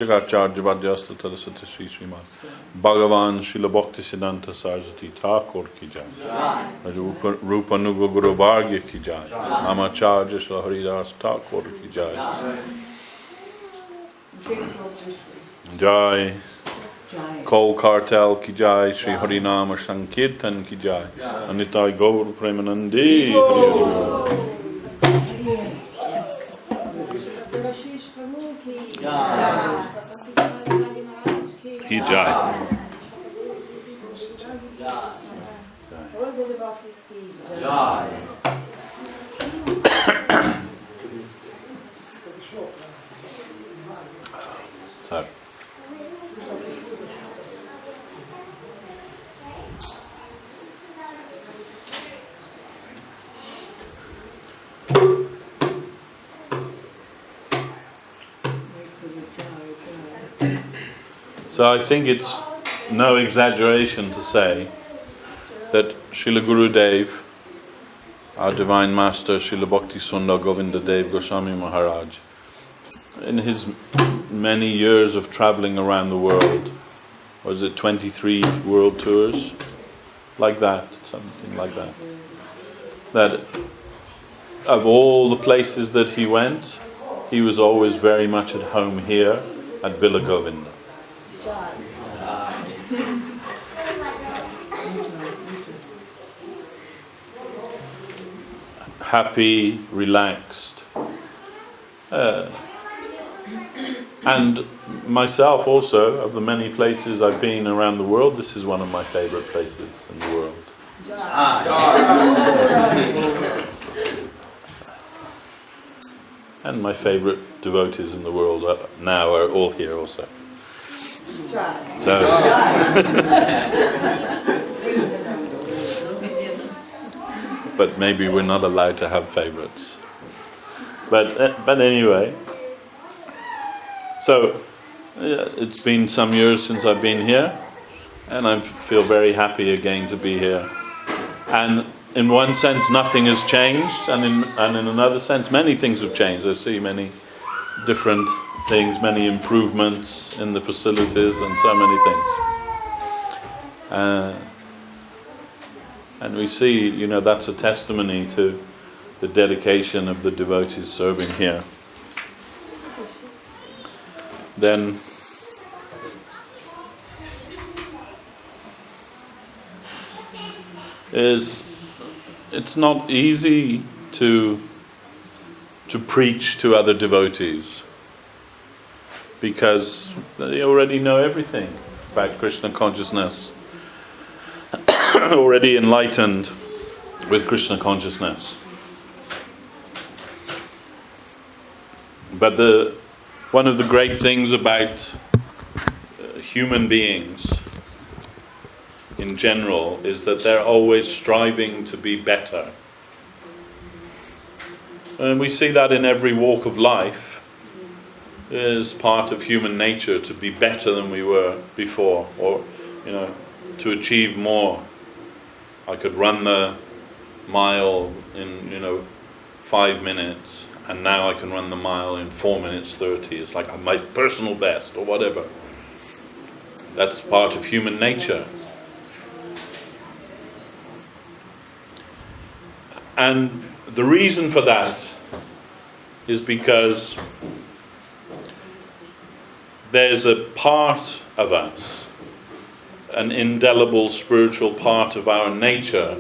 Acharya Vadyasta Tarasati Sri Srimad Bhagavan Srila Bhakti Siddhanta Saraswati Thakur ki jai, Rupa Nuga Guru Bhargya ki jai, Amacharya Srila Haridas Thakur ki jai, Jai, Kol Kartel ki jai, Sri Harinama Sankirtan ki jai, Anitai Gaur Premanandi ki jai. All the devotees ki jai. So I think it's no exaggeration to say that Srila Gurudev, our Divine Master, Srila Bhakti Sundar Govinda Dev Goswami Maharaj, in his many years of traveling around the world, was it 23 world tours? Like that, something like that. That of all the places that he went, he was always very much at home here at Villa Govinda. Happy, relaxed. And myself also, of the many places I've been around the world, this is one of my favorite places in the world. And my favorite devotees in the world now are all here also. So, but maybe we're not allowed to have favorites. But anyway, so it's been some years since I've been here, and I feel very happy again to be here. And in one sense, nothing has changed, and in another sense, many things have changed. I see many different things, many improvements in the facilities, and so many things. And we see, that's a testimony to the dedication of the devotees serving here. Then it's not easy to preach to other devotees, because they already know everything about Krishna consciousness, already enlightened with Krishna consciousness. But one of the great things about human beings in general is that they're always striving to be better. And we see that in every walk of life. It is part of human nature to be better than we were before, or to achieve more. I could run the mile in 5 minutes, and now I can run the mile in 4 minutes 30. It's like my personal best or whatever. That's part of human nature. And the reason for that is because there's a part of us, an indelible spiritual part of our nature,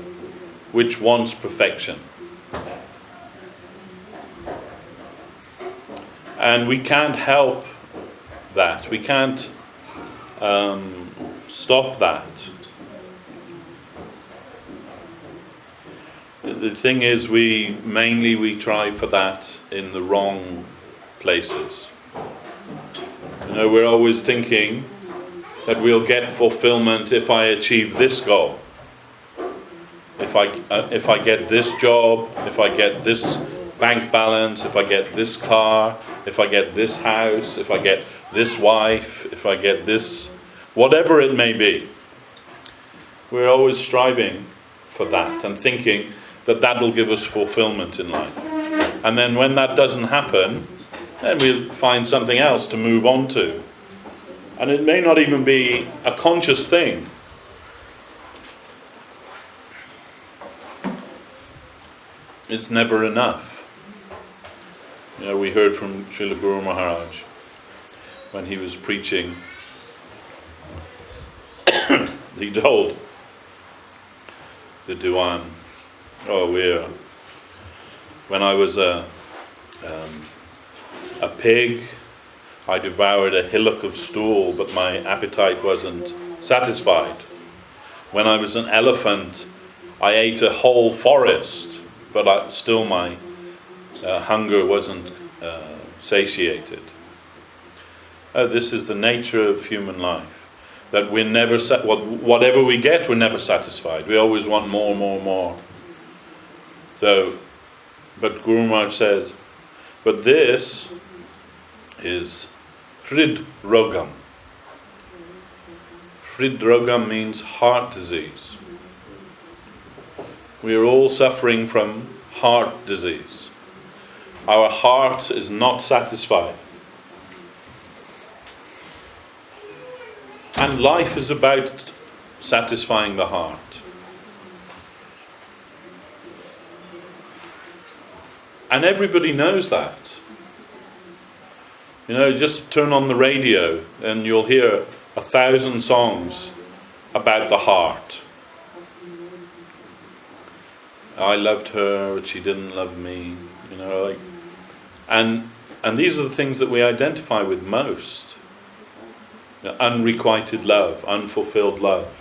which wants perfection. And we can't help that. We can't stop that. The thing is, we try for that in the wrong places. We're always thinking that we'll get fulfillment if I achieve this goal. If I get this job, if I get this bank balance, if I get this car, if I get this house, if I get this wife, if I get this, whatever it may be. We're always striving for that and thinking that that'll give us fulfillment in life. And then when that doesn't happen, then we'll find something else to move on to. And it may not even be a conscious thing. It's never enough. We heard from Srila Guru Maharaj when he was preaching. He told the Diwan, when I was a pig, I devoured a hillock of stool, but my appetite wasn't satisfied. When I was an elephant, I ate a whole forest, but still my hunger wasn't satiated. This is the nature of human life. That we're never whatever we get, we're never satisfied. We always want more, more, more. So, but Guru Maharaj says, but this is Hrid Rogam. Hrid Rogam means heart disease. We are all suffering from heart disease. Our heart is not satisfied. And life is about satisfying the heart. And everybody knows that. Just turn on the radio and you'll hear 1,000 songs about the heart. I loved her, but she didn't love me. And these are the things that we identify with most. Unrequited love, unfulfilled love.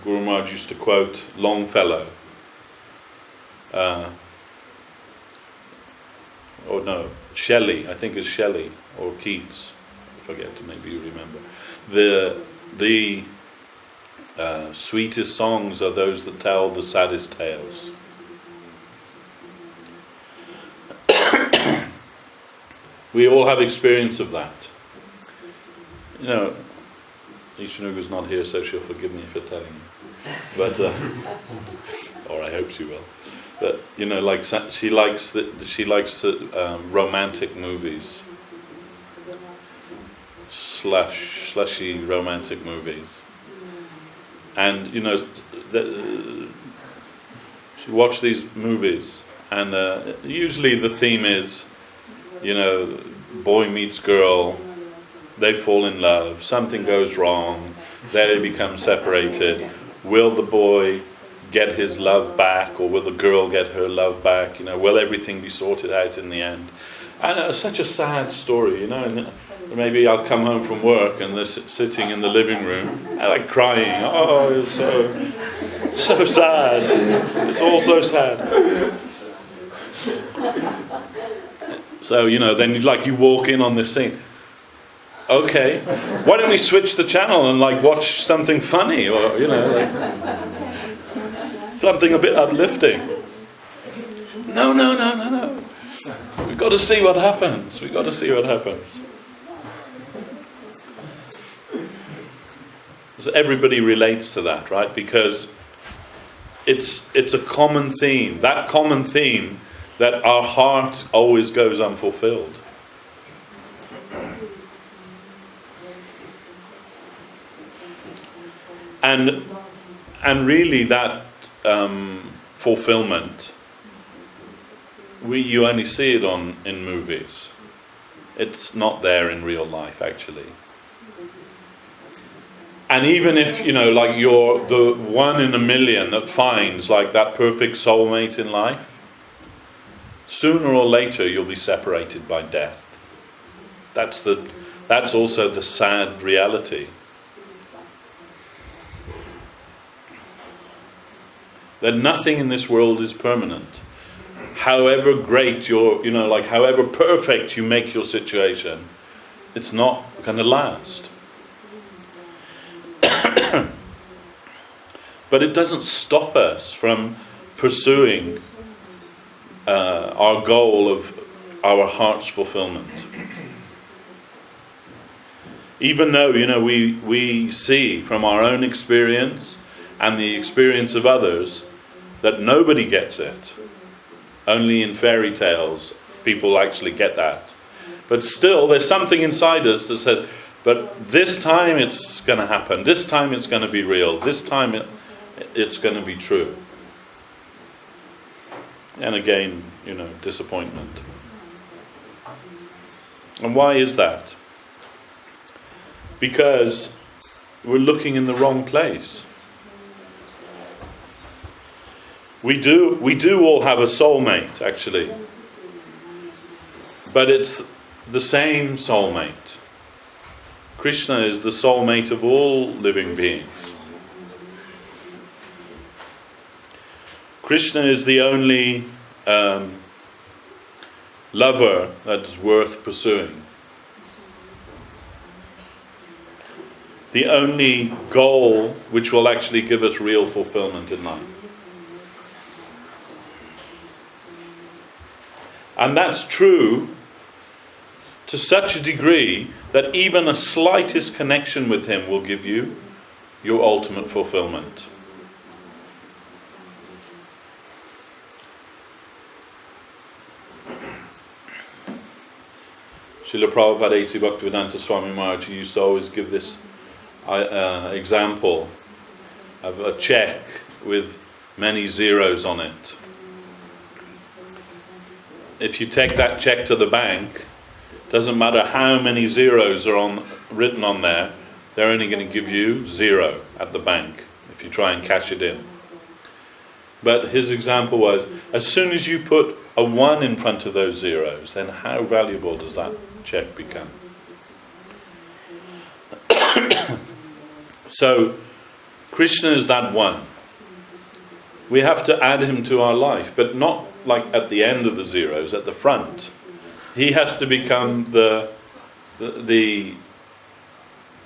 Guru Maharaj used to quote Longfellow. Shelley, I think it's Shelley or Keats. I forget, maybe you remember. The sweetest songs are those that tell the saddest tales. We all have experience of that. Ishanuga's not here, so she'll forgive me for telling you. But, or I hope she will. But she likes romantic movies, slushy romantic movies, and she watched these movies, and usually the theme is, boy meets girl. They fall in love, something goes wrong, they become separated. Will the boy get his love back, or will the girl get her love back? Will everything be sorted out in the end? And it's such a sad story, and maybe I'll come home from work and they're sitting in the living room, and crying. Oh, it's so sad. It's all so sad. So, then you walk in on this scene. Okay, why don't we switch the channel and watch something funny, or something a bit uplifting? No. We've got to see what happens. So everybody relates to that, right? Because it's a common theme. That common theme that our heart always goes unfulfilled. And really that fulfillment, you only see it in movies. It's not there in real life, actually. And even if, you're the one in a million that finds that perfect soulmate in life, sooner or later you'll be separated by death. That's also the sad reality. That nothing in this world is permanent. However great however perfect you make your situation, it's not going to last. But it doesn't stop us from pursuing our goal of our heart's fulfillment. Even though, we see from our own experience and the experience of others that nobody gets it. Only in fairy tales people actually get that. But still, there's something inside us that says, but this time it's going to happen. This time it's going to be real. This time it's going to be true. And again, disappointment. And why is that? Because we're looking in the wrong place. We do all have a soulmate, actually. But it's the same soulmate. Krishna is the soulmate of all living beings. Krishna is the only lover that's worth pursuing. The only goal which will actually give us real fulfillment in life. And that's true to such a degree that even a slightest connection with him will give you your ultimate fulfillment. Srila Prabhupada A.C. Bhaktivedanta Swami Maharaj used to always give this example of a check with many zeros on it. If you take that check to the bank, doesn't matter how many zeros are written on there, they're only going to give you 0 at the bank if you try and cash it in. But his example was, as soon as you put a 1 in front of those zeros, then how valuable does that check become? So, Krishna is that one. We have to add him to our life, but not like at the end of the zeros, at the front. He has to become the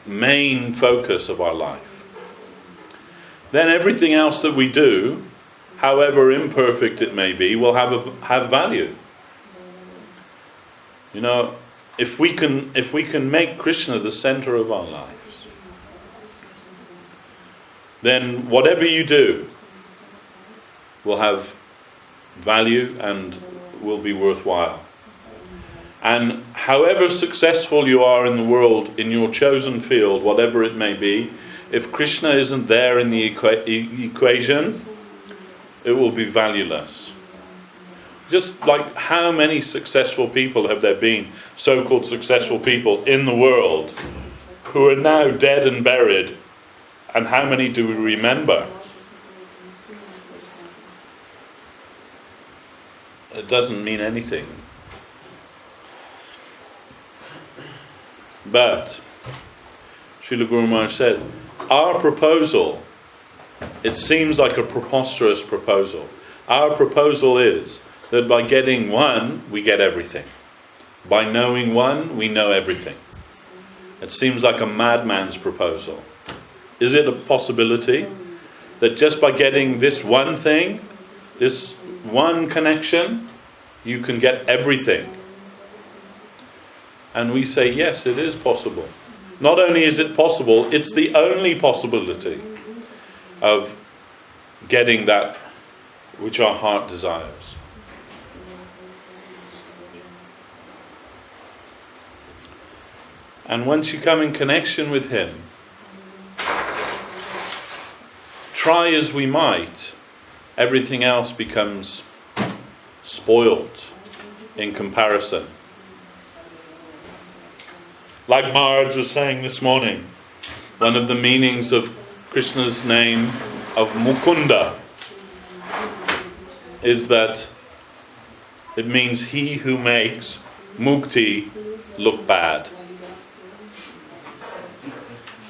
main focus of our life. Then everything else that we do, however imperfect it may be, will have value. If we can make Krishna the center of our lives, then whatever you do will have value and will be worthwhile. And however successful you are in the world, in your chosen field, whatever it may be, if Krishna isn't there in the equation, it will be valueless. Just like how many successful people have there been, so-called successful people in the world, who are now dead and buried, and how many do we remember? It doesn't mean anything. But Srila Guru Maharaj said, our proposal, it seems like a preposterous proposal. Our proposal is that by getting one, we get everything. By knowing one, we know everything. It seems like a madman's proposal. Is it a possibility that just by getting this one thing, this one connection, you can get everything? And we say, yes, it is possible. Not only is it possible, it's the only possibility of getting that which our heart desires. And once you come in connection with him, try as we might, everything else becomes spoiled in comparison. Like Maharaj was saying this morning, one of the meanings of Krishna's name of Mukunda is that it means he who makes mukti look bad.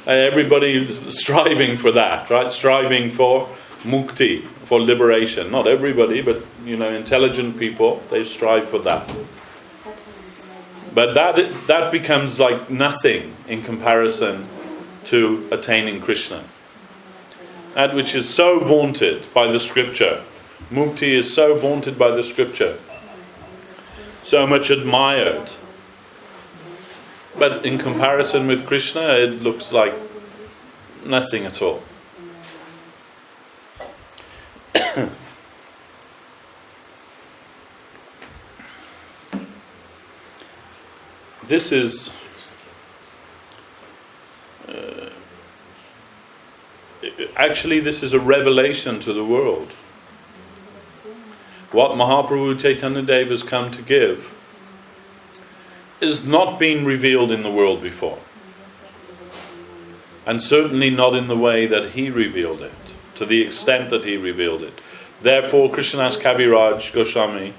Everybody is striving for that, right? Striving for mukti, for liberation. Not everybody, but intelligent people, they strive for that. But that becomes like nothing in comparison to attaining Krishna. That which is so vaunted by the scripture. Mukti is so vaunted by the scripture. So much admired. But in comparison with Krishna, it looks like nothing at all. this is actually this is a revelation to the world. What Mahaprabhu Chaitanya Dev has come to give is not been revealed in the world before, and certainly not in the way that he revealed it, to the extent that he revealed it. Therefore, Krishnadas Kaviraj Goswami,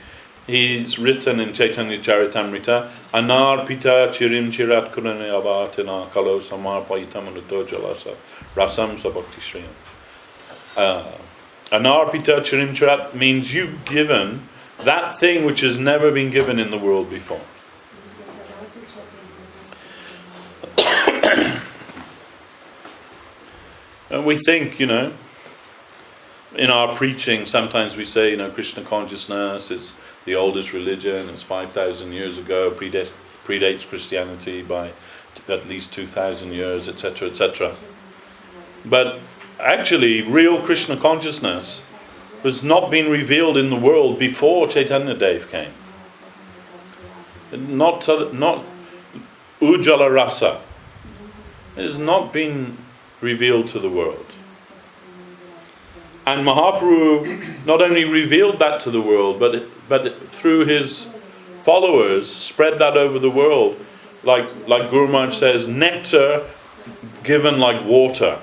he's written in Chaitanya Charitamrita, Anarpita chirim chirat kurane avatina kalo samarpayitam anuto jalasa rasam sabhakti shriyam. Anarpita chirim chirat means you've given that thing which has never been given in the world before. And we think, in our preaching, sometimes we say, Krishna consciousness is the oldest religion, it's 5,000 years ago, predates Christianity by at least 2,000 years, etc., etc. But actually, real Krishna consciousness has not been revealed in the world before Chaitanya Dev came. Not Ujjala Rasa. It has not been revealed to the world. And Mahaprabhu not only revealed that to the world, but through his followers spread that over the world, like Guru Maharaj says, nectar given like water.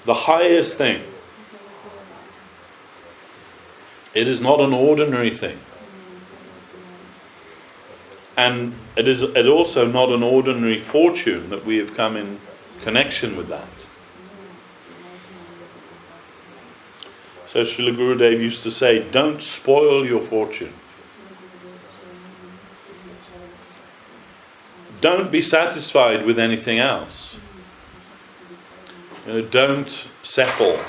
The highest thing. It is not an ordinary thing. And it is also not an ordinary fortune that we have come in connection with that. So Srila Gurudev used to say, don't spoil your fortune. Don't be satisfied with anything else. Don't settle.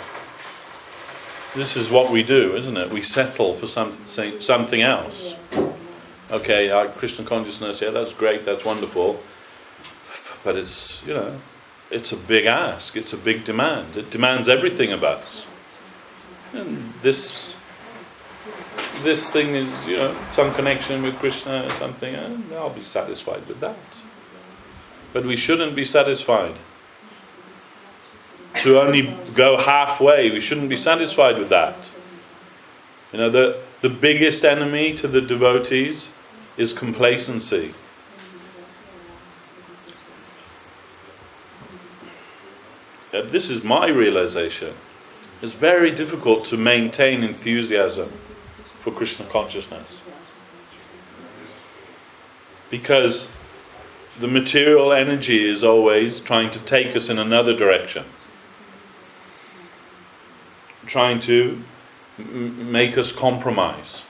This is what we do, isn't it? We settle for something else. Okay, Krishna consciousness, yeah, that's great, that's wonderful. But it's, it's a big ask, it's a big demand. It demands everything of us. And this thing is, some connection with Krishna or something, and I'll be satisfied with that. But we shouldn't be satisfied to only go halfway. We shouldn't be satisfied with that. The biggest enemy to the devotees is complacency. This is my realization. It's very difficult to maintain enthusiasm for Krishna consciousness, because the material energy is always trying to take us in another direction, trying to make us compromise.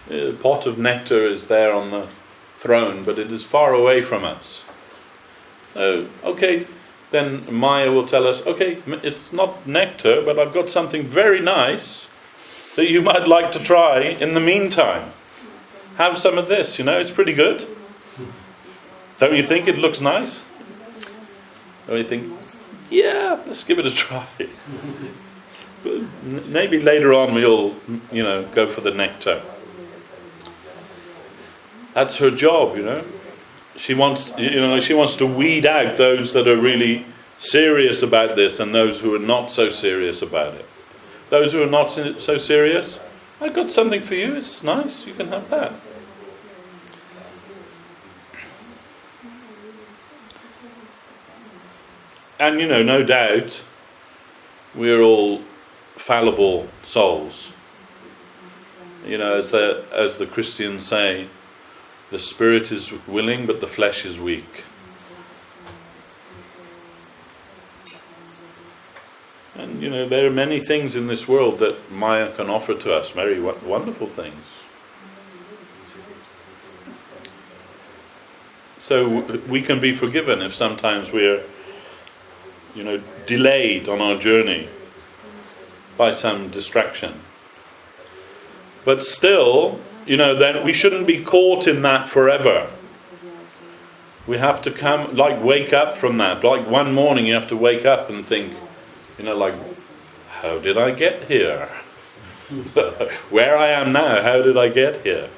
The pot of nectar is there on the throne, but it is far away from us. So, okay, then Maya will tell us, okay, it's not nectar, but I've got something very nice that you might like to try in the meantime. Have some of this, it's pretty good. Don't you think it looks nice? Don't you think, yeah, let's give it a try. But maybe later on we'll, go for the nectar. That's her job, She wants to weed out those that are really serious about this and those who are not so serious about it. Those who are not so serious, I've got something for you, it's nice, you can have that. And no doubt, we're all fallible souls. As the Christians say, the spirit is willing, but the flesh is weak. And there are many things in this world that Maya can offer to us, very wonderful things. So we can be forgiven if sometimes we're, delayed on our journey by some distraction. But still, then we shouldn't be caught in that forever. We have to wake up from that. Like one morning you have to wake up and think, how did I get here? Where I am now, how did I get here?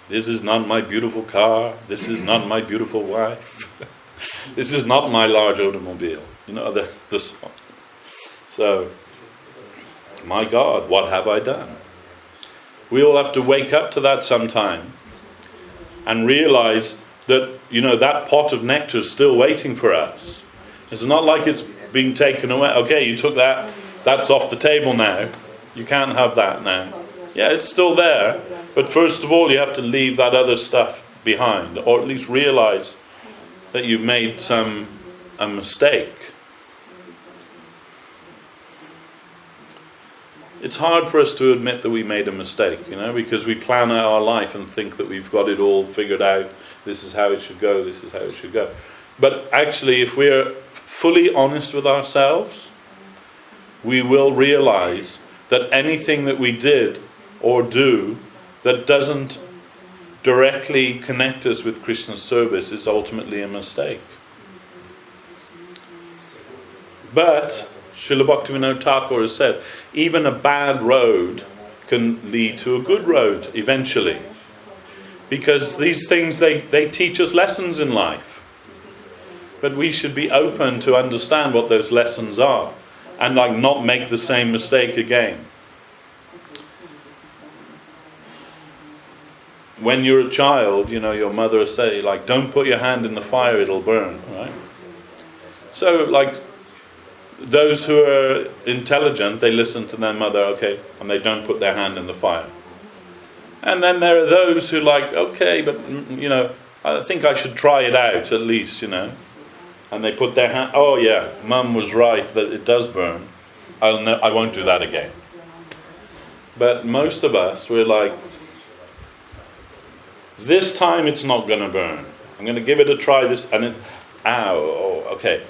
This is not my beautiful car. This is not my beautiful wife. This is not my large automobile. You know, the song. So, my God, what have I done? We all have to wake up to that sometime and realize that, that pot of nectar is still waiting for us. It's not like it's being taken away. Okay, you took that. That's off the table now. You can't have that now. Yeah, it's still there. But first of all, you have to leave that other stuff behind, or at least realize that you've made a mistake. It's hard for us to admit that we made a mistake, because we plan out our life and think that we've got it all figured out. This is how it should go, this is how it should go. But actually, if we're fully honest with ourselves, we will realize that anything that we did or do that doesn't directly connect us with Krishna's service is ultimately a mistake. But Srila Bhaktivinoda Thakur has said, even a bad road can lead to a good road eventually. Because these things, they teach us lessons in life. But we should be open to understand what those lessons are and not make the same mistake again. When you're a child, your mother will say, don't put your hand in the fire, it'll burn, right? So, those who are intelligent, they listen to their mother, okay, and they don't put their hand in the fire. And then there are those who okay, but, I think I should try it out at least, and they put their hand, oh yeah, Mum was right that it does burn. I won't do that again. But most of us, we're this time it's not going to burn. I'm going to give it a try okay.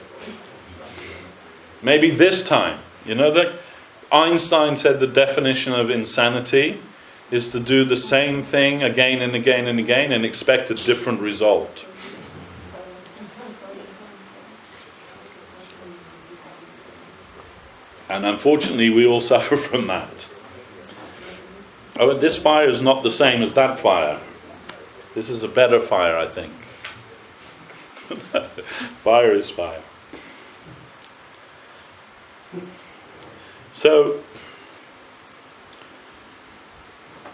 Maybe this time. That Einstein said the definition of insanity is to do the same thing again and again and again and expect a different result. And unfortunately, we all suffer from that. Oh, this fire is not the same as that fire. This is a better fire, I think. Fire is fire. So,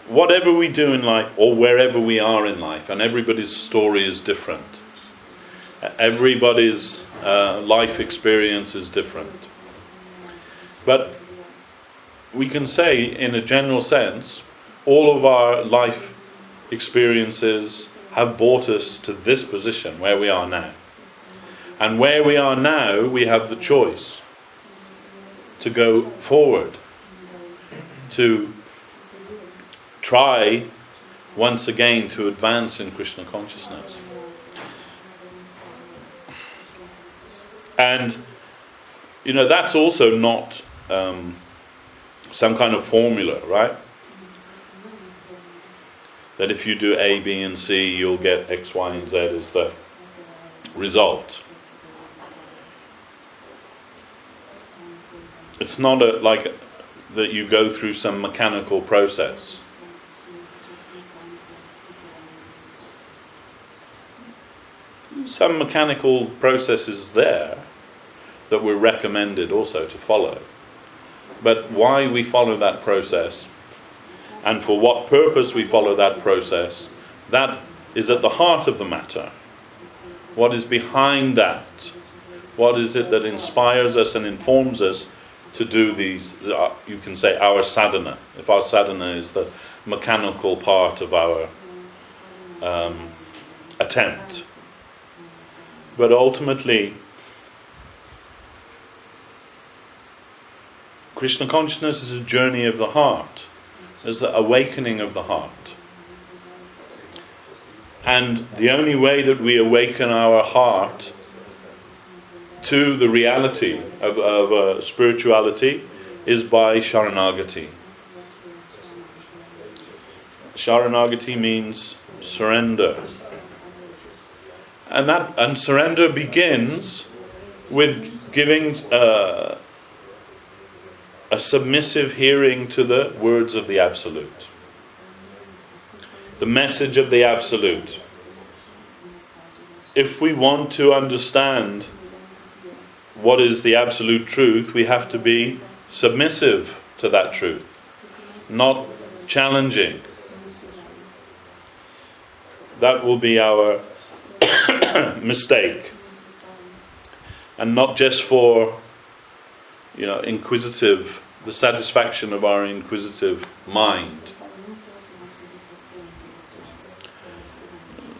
whatever we do in life, or wherever we are in life, and everybody's story is different. Everybody's life experience is different. But we can say, in a general sense, all of our life experiences have brought us to this position where we are now. And where we are now, we have the choice to go forward, to try once again to advance in Krishna consciousness. And that's also not some kind of formula, right? That if you do A, B, and C, you'll get X, Y, and Z as the result. It's not that you go through some mechanical process. Some mechanical processes there that were recommended also to follow. But why we follow that process, and for what purpose we follow that process, that is at the heart of the matter. What is behind that? What is it that inspires us and informs us to do these, you can say our sadhana, if our sadhana is the mechanical part of our attempt. But ultimately, Krishna consciousness is a journey of the heart. It's the awakening of the heart. And the only way that we awaken our heart to the reality of spirituality is by Sharanagati. Sharanagati means surrender. And surrender begins with giving a submissive hearing to the words of the Absolute. The message of the Absolute. If we want to understand what is the absolute truth, we have to be submissive to that truth, not challenging. That will be our mistake. And not just for, the satisfaction of our inquisitive mind.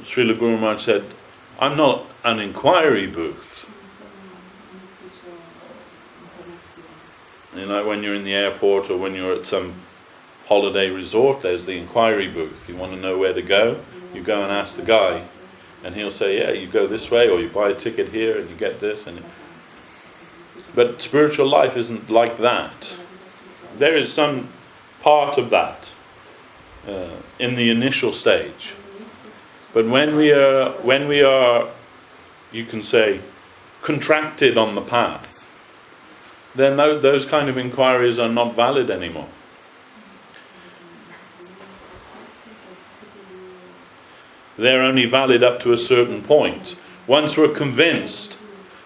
Srila Guru Maharaj said, I'm not an inquiry booth. When you're in the airport or when you're at some holiday resort, there's the inquiry booth. You want to know where to go, you go and ask the guy. And he'll say, yeah, you go this way, or you buy a ticket here and you get this. But spiritual life isn't like that. There is some part of that in the initial stage. But when we are, you can say, contracted on the path, then those kind of inquiries are not valid anymore. They're only valid up to a certain point. Once we're convinced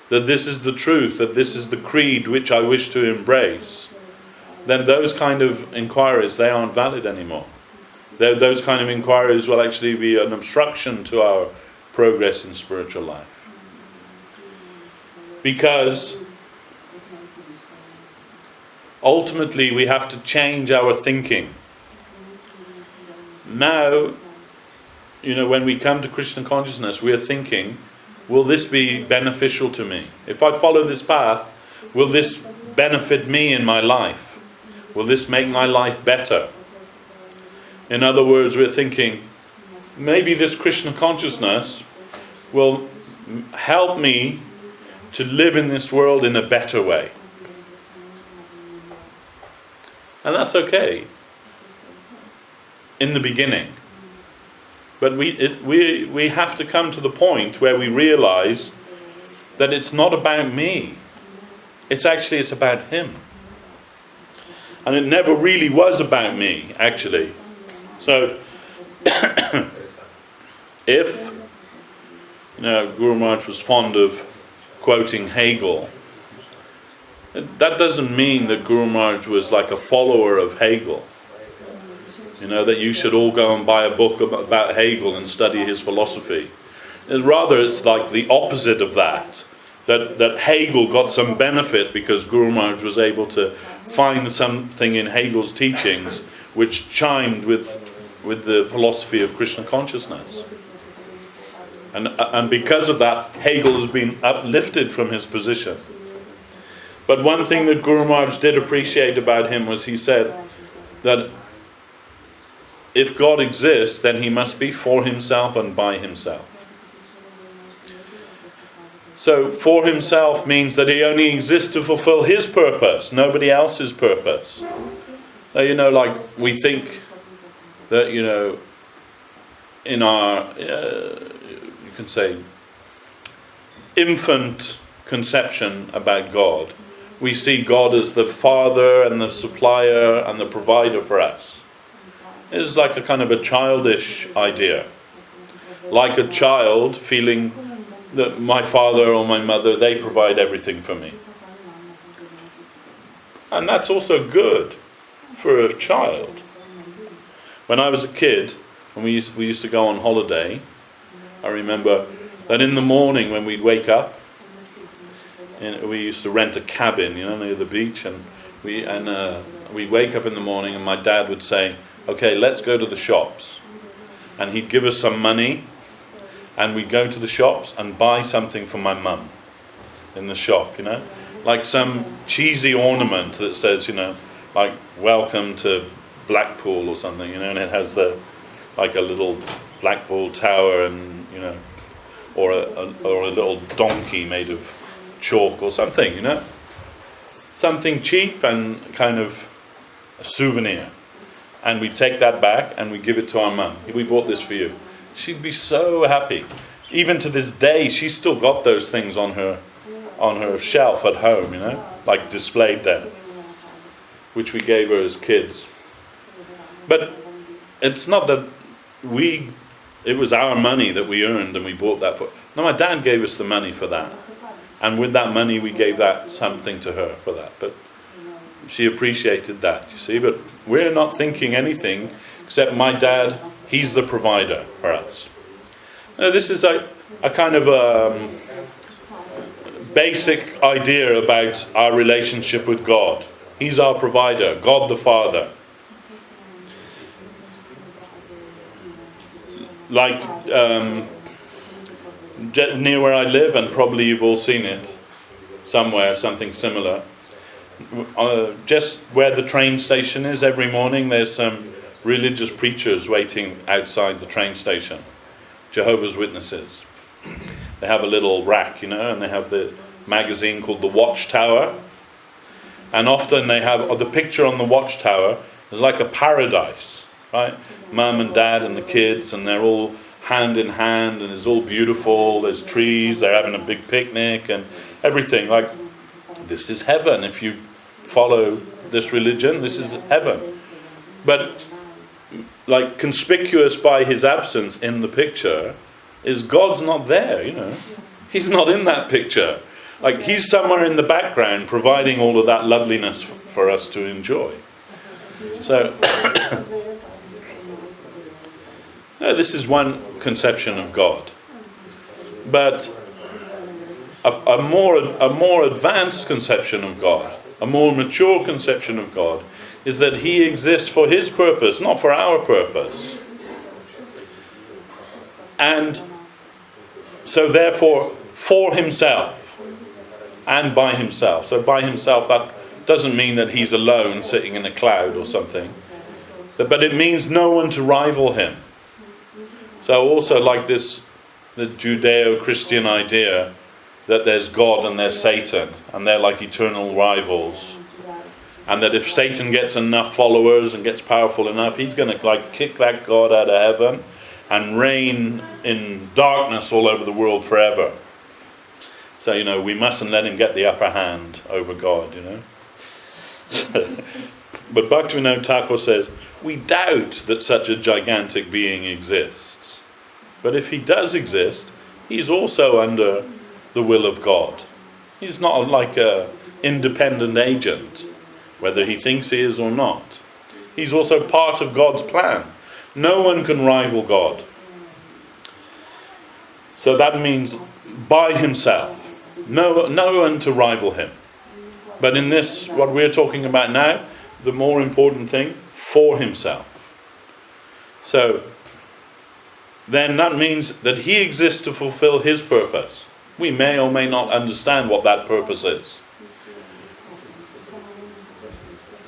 that this is the truth, that this is the creed which I wish to embrace, then those kind of inquiries, they aren't valid anymore. Those kind of inquiries will actually be an obstruction to our progress in spiritual life. Because ultimately we have to change our thinking. Now, when we come to Krishna consciousness, we are thinking, will this be beneficial to me? If I follow this path, will this benefit me in my life? Will this make my life better? In other words, we're thinking, maybe this Krishna consciousness will help me to live in this world in a better way. And that's okay in the beginning. But we have to come to the point where we realize that it's not about me. It's about Him. And it never really was about me, actually. So, if Guru Maharaj was fond of quoting Hegel, that doesn't mean that Guru Maharaj was like a follower of Hegel. That you should all go and buy a book about Hegel and study his philosophy. It's like the opposite of that. That Hegel got some benefit because Guru Maharaj was able to find something in Hegel's teachings which chimed with the philosophy of Krishna consciousness. And because of that, Hegel has been uplifted from his position. But one thing that Guru Maharaj did appreciate about him was he said that if God exists, then He must be for Himself and by Himself. So, for Himself means that He only exists to fulfill His purpose, nobody else's purpose. Like we think that, in our, you can say, infant conception about God, we see God as the Father and the supplier and the provider for us. It's like a kind of a childish idea. Like a child feeling that my father or my mother, they provide everything for me. And that's also good for a child. When I was a kid, and we used to go on holiday, I remember that in the morning when we'd wake up, and we used to rent a cabin, near the beach, and we'd wake up in the morning and my dad would say, okay, let's go to the shops. And he'd give us some money, and we'd go to the shops and buy something for my mum in the shop, like some cheesy ornament that says, like welcome to Blackpool or something, and it has like a little Blackpool tower and, or a little donkey made of chalk or something, something cheap and kind of a souvenir. And we take that back and we give it to our mum. We bought this for you. She'd be so happy. Even to this day, she's still got those things on her shelf at home, like displayed there. which we gave her as kids. But it's not that it was our money that we earned and we bought that for. No, my dad gave us the money for that. And with that money we gave that something to her for that. But she appreciated that, you see. But we're not thinking anything except my dad, he's the provider for us. Now, this is a kind of basic idea about our relationship with God. He's our provider, God the Father. Like near where I live, and probably you've all seen it somewhere, something similar. Just where the train station is, every morning there's some religious preachers waiting outside the train station. Jehovah's Witnesses. They have a little rack, and they have the magazine called The Watchtower. And often they have the picture on the Watchtower is like a paradise, right? Mum and dad and the kids, and they're all hand in hand, and it's all beautiful. There's trees, they're having a big picnic and everything. Like, this is heaven. If you follow this religion, this is heaven. But like, conspicuous by his absence in the picture is God's not there, He's not in that picture. Like, he's somewhere in the background providing all of that loveliness for us to enjoy. So this is one conception of God. But a more advanced conception of God, a more mature conception of God, is that he exists for his purpose, not for our purpose. And so therefore, for himself and by himself. So by himself, that doesn't mean that he's alone sitting in a cloud or something. But it means no one to rival him. So also like the Judeo-Christian idea that there's God and there's Satan, and they're like eternal rivals. And that if Satan gets enough followers and gets powerful enough, he's going to kick that God out of heaven and reign in darkness all over the world forever. So, we mustn't let him get the upper hand over God, But Bhaktivinoda Thakur says, we doubt that such a gigantic being exists. But if he does exist, he's also under the will of God. He's not like an independent agent, whether he thinks he is or not. He's also part of God's plan. No one can rival God. So that means by himself. No one to rival him. But in this, what we're talking about now, the more important thing, for himself. So then that means that he exists to fulfill his purpose. We may or may not understand what that purpose is.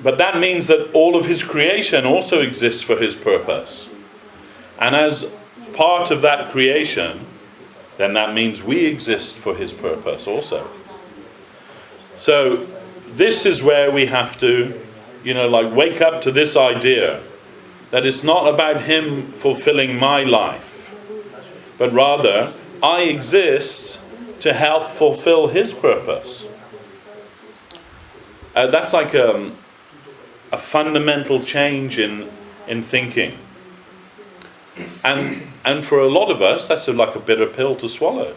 But that means that all of his creation also exists for his purpose. And as part of that creation, then that means we exist for his purpose also. So this is where we have to, wake up to this idea that it's not about him fulfilling my life, but rather I exist to help fulfill his purpose. That's like a fundamental change in thinking. And for a lot of us, that's like a bitter pill to swallow.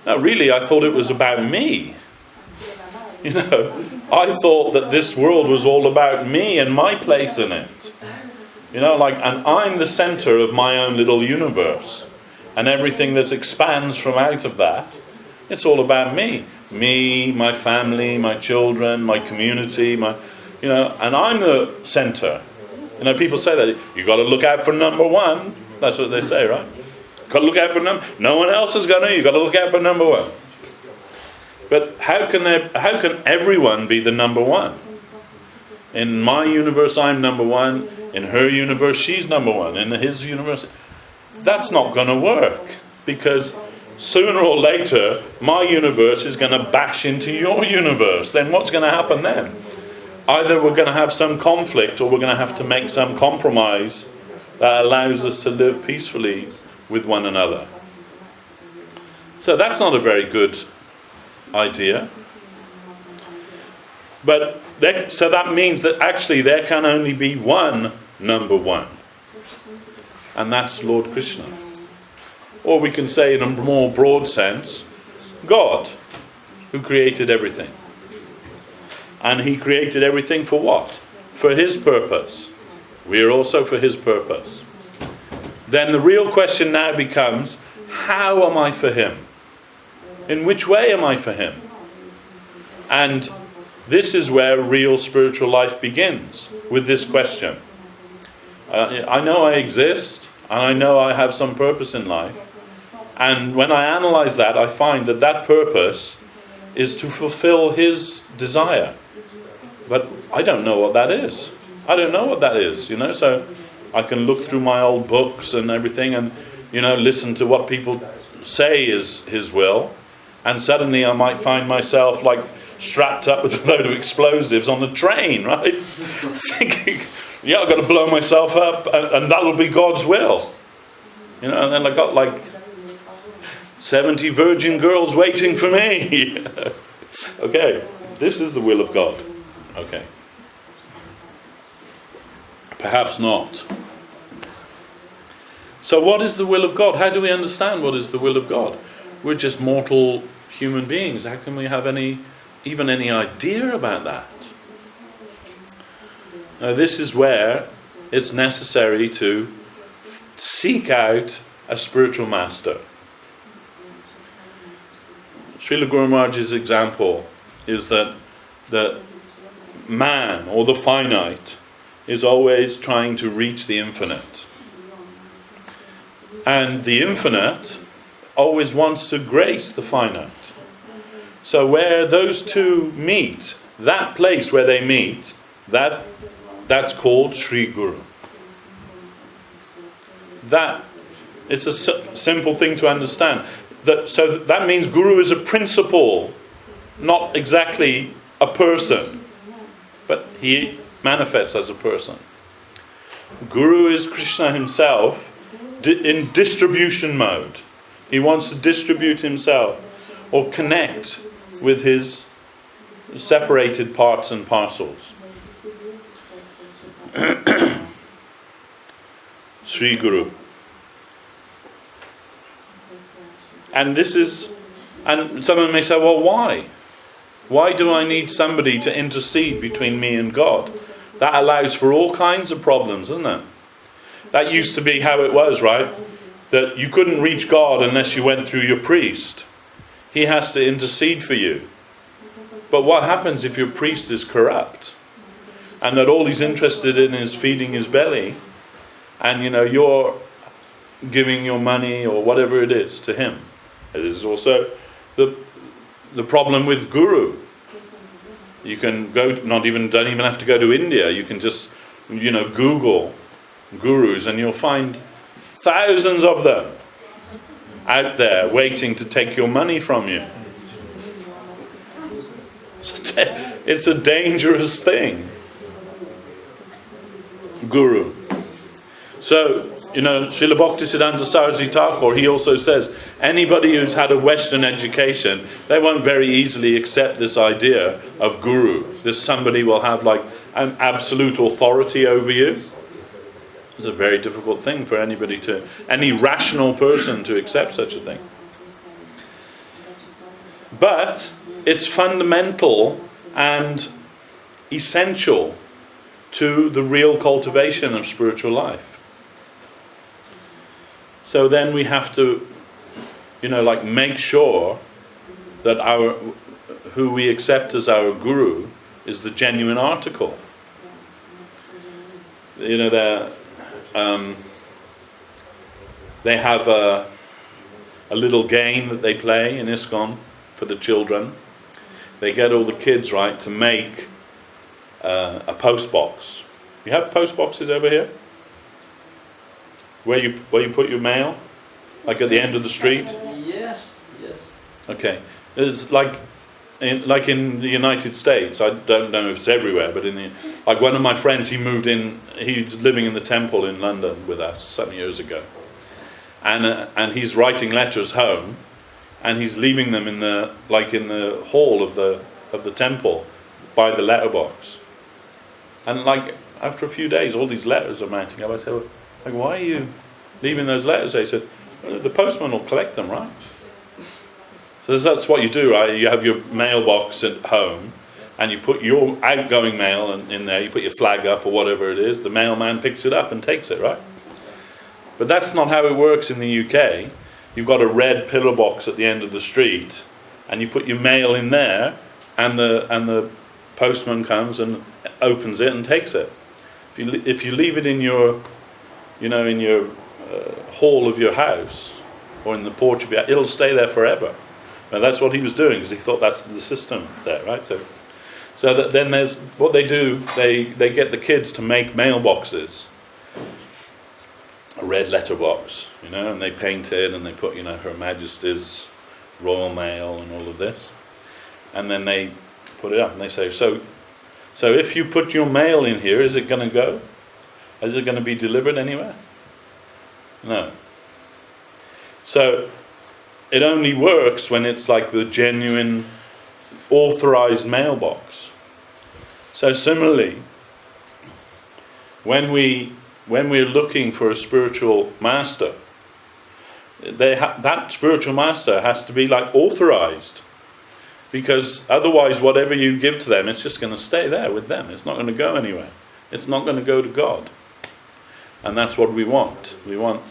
Now, really, I thought it was about me. I thought that this world was all about me and my place in it. And I'm the center of my own little universe. And everything that expands from out of that, it's all about me. Me, my family, my children, my community, and I'm the center. People say that you got to look out for number one. That's what they say, right? Got to look out for no one else is going to. You got to look out for number one. But how can everyone be the number one? In my universe, I'm number one. In her universe, she's number one. In his universe, that's not going to work, because sooner or later, my universe is going to bash into your universe. Then what's going to happen then? Either we're going to have some conflict, or we're going to have to make some compromise that allows us to live peacefully with one another. So that's not a very good idea. So that means that actually there can only be one number one. And that's Lord Krishna. Or we can say in a more broad sense, God, who created everything. And he created everything for what? For his purpose. We are also for his purpose. Then the real question now becomes, how am I for him? In which way am I for him? And this is where real spiritual life begins, with this question. I know I exist, and I know I have some purpose in life. And when I analyze that, I find that that purpose is to fulfill his desire. But I don't know what that is. I don't know what that is, so I can look through my old books and everything and, listen to what people say is his will. And suddenly I might find myself like strapped up with a load of explosives on the train, right? Thinking, I've got to blow myself up and that'll be God's will. And then I got like 70 virgin girls waiting for me. Okay, this is the will of God. Okay. Perhaps not. So what is the will of God? How do we understand what is the will of God? We're just mortal human beings. How can we have even any idea about that? Now this is where it's necessary to seek out a spiritual master. Srila Guru Maharaj's example is that the man, or the finite, is always trying to reach the infinite. And the infinite always wants to grace the finite. So where those two meet, that place where they meet, that's called Sri Guru. It's a simple thing to understand. So that means Guru is a principle, not exactly a person, but he manifests as a person. Guru is Krishna himself in distribution mode. He wants to distribute himself or connect with his separated parts and parcels. Sri Guru. And someone may say, well, why? Why do I need somebody to intercede between me and God? That allows for all kinds of problems, doesn't it? That used to be how it was, right? That you couldn't reach God unless you went through your priest. He has to intercede for you. But what happens if your priest is corrupt? And that all he's interested in is feeding his belly, and you're giving your money or whatever it is to him. It is also the problem with Guru. You can don't even have to go to India. You can just Google gurus, and you'll find thousands of them out there waiting to take your money from you. It's a dangerous thing. Guru. So, Srila Bhaktisiddhanta Saraswati Thakur, he also says, anybody who's had a Western education, they won't very easily accept this idea of Guru. This somebody will have like an absolute authority over you. It's a very difficult thing for any rational person to accept such a thing. But it's fundamental and essential to the real cultivation of spiritual life. So then we have to, make sure that who we accept as our guru is the genuine article. They have a little game that they play in ISKCON for the children. They get all the kids, right, to make a post box. You have post boxes over here? Where you put your mail? Like at the end of the street? Yes. Okay. It's like in the United States, I don't know if it's everywhere, but like one of my friends, he's living in the temple in London with us some years ago. And he's writing letters home, and he's leaving them in the hall of the temple by the letterbox. And like after a few days, all these letters are mounting up. I said, like, why are you leaving those letters? They said, well, the postman will collect them, right? So that's what you do, right? You have your mailbox at home, and you put your outgoing mail in there. You put your flag up or whatever it is. The mailman picks it up and takes it, right? But that's not how it works in the UK. You've got a red pillar box at the end of the street, and you put your mail in there, and the postman comes and opens it and takes it. If you leave it in your, hall of your house or in the porch of your, it'll stay there forever. And that's what he was doing, because he thought that's the system there, right? So that then there's what they do. They get the kids to make mailboxes, a red letterbox, and they paint it and they put, Her Majesty's Royal Mail and all of this, and then they put it up and they say, so if you put your mail in here, is it going to go? Is it going to be delivered anywhere? No. So it only works when it's like the genuine authorized mailbox. So similarly, when we're looking for a spiritual master, that spiritual master has to be like authorized, because otherwise whatever you give to them, it's just going to stay there with them. It's not going to go anywhere. It's not going to go to God. And that's what we want. We want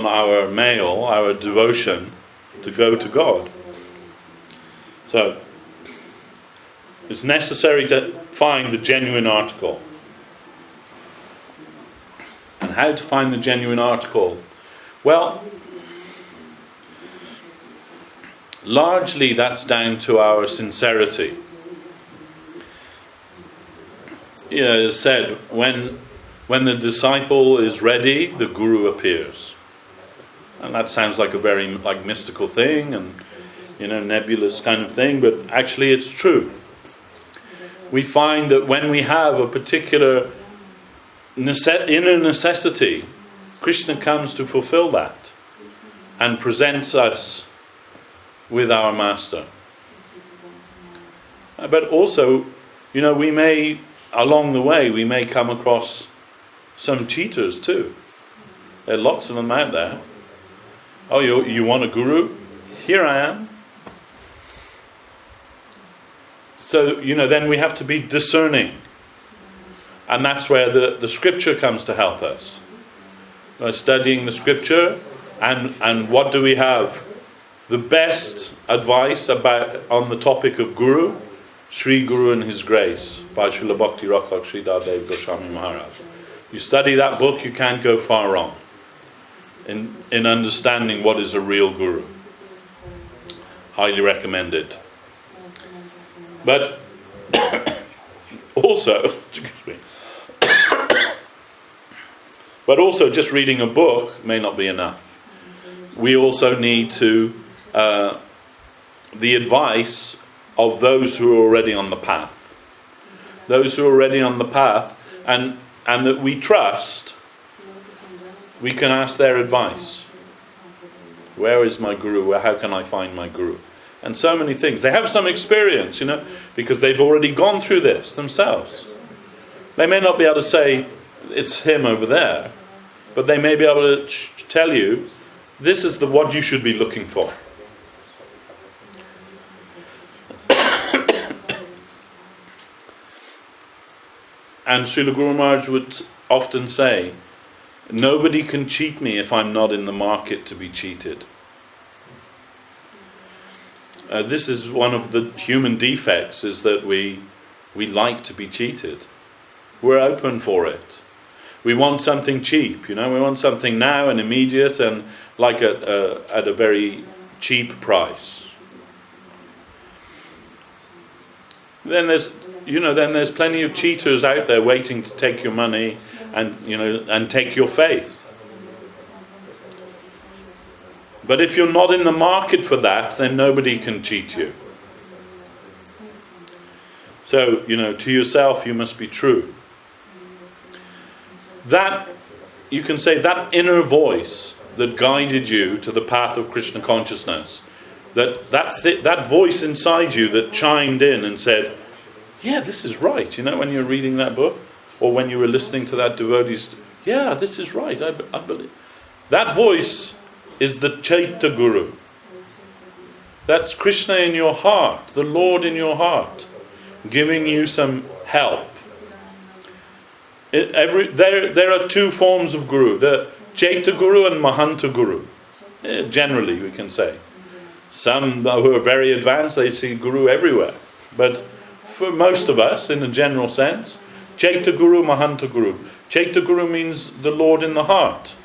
our mail, our devotion, to go to God. So it's necessary to find the genuine article. And how to find the genuine article? Well, largely that's down to our sincerity. It's said, when the disciple is ready, the guru appears. And that sounds like a very mystical thing and nebulous kind of thing, but actually it's true. We find that when we have a particular inner necessity, Krishna comes to fulfill that and presents us with our master. But also, we may, along the way, we may come across some cheaters too. There are lots of them out there. Oh, you want a guru? Here I am. So, then we have to be discerning. And that's where the scripture comes to help us. We're studying the scripture, and what do we have? The best advice on the topic of guru, Sri Guru and His Grace, by Srila Bhakti Rakhat Sridhar Goswami Maharaj. You study that book, you can't go far wrong in understanding what is a real guru. Highly recommended. But also, excuse me. But also, just reading a book may not be enough. We also need the advice of those who are already on the path. Those who are already on the path, and that we trust. We can ask their advice. Where is my guru? How can I find my guru? And so many things. They have some experience, because they've already gone through this themselves. They may not be able to say, it's him over there, but they may be able to tell you, this is what you should be looking for. And Srila Guru Maharaj would often say, nobody can cheat me if I'm not in the market to be cheated. This is one of the human defects, is that we like to be cheated. We're open for it. We want something cheap, we want something now and immediate and like at a very cheap price. Then there's plenty of cheaters out there waiting to take your money and take your faith. But if you're not in the market for that, then nobody can cheat you. So, to yourself you must be true. That, you can say, that inner voice that guided you to the path of Krishna consciousness, that voice inside you that chimed in and said, yeah, this is right. You know, when you're reading that book, or when you were listening to that devotee's, yeah, this is right. I believe. That voice is the Chaita Guru. That's Krishna in your heart, the Lord in your heart, giving you some help. There are two forms of Guru, the Chaita Guru and Mahanta Guru. Generally, we can say. Some who are very advanced, they see Guru everywhere. But for most of us, in a general sense, Chaita Guru, Mahanta Guru. Chaita Guru means the Lord in the heart.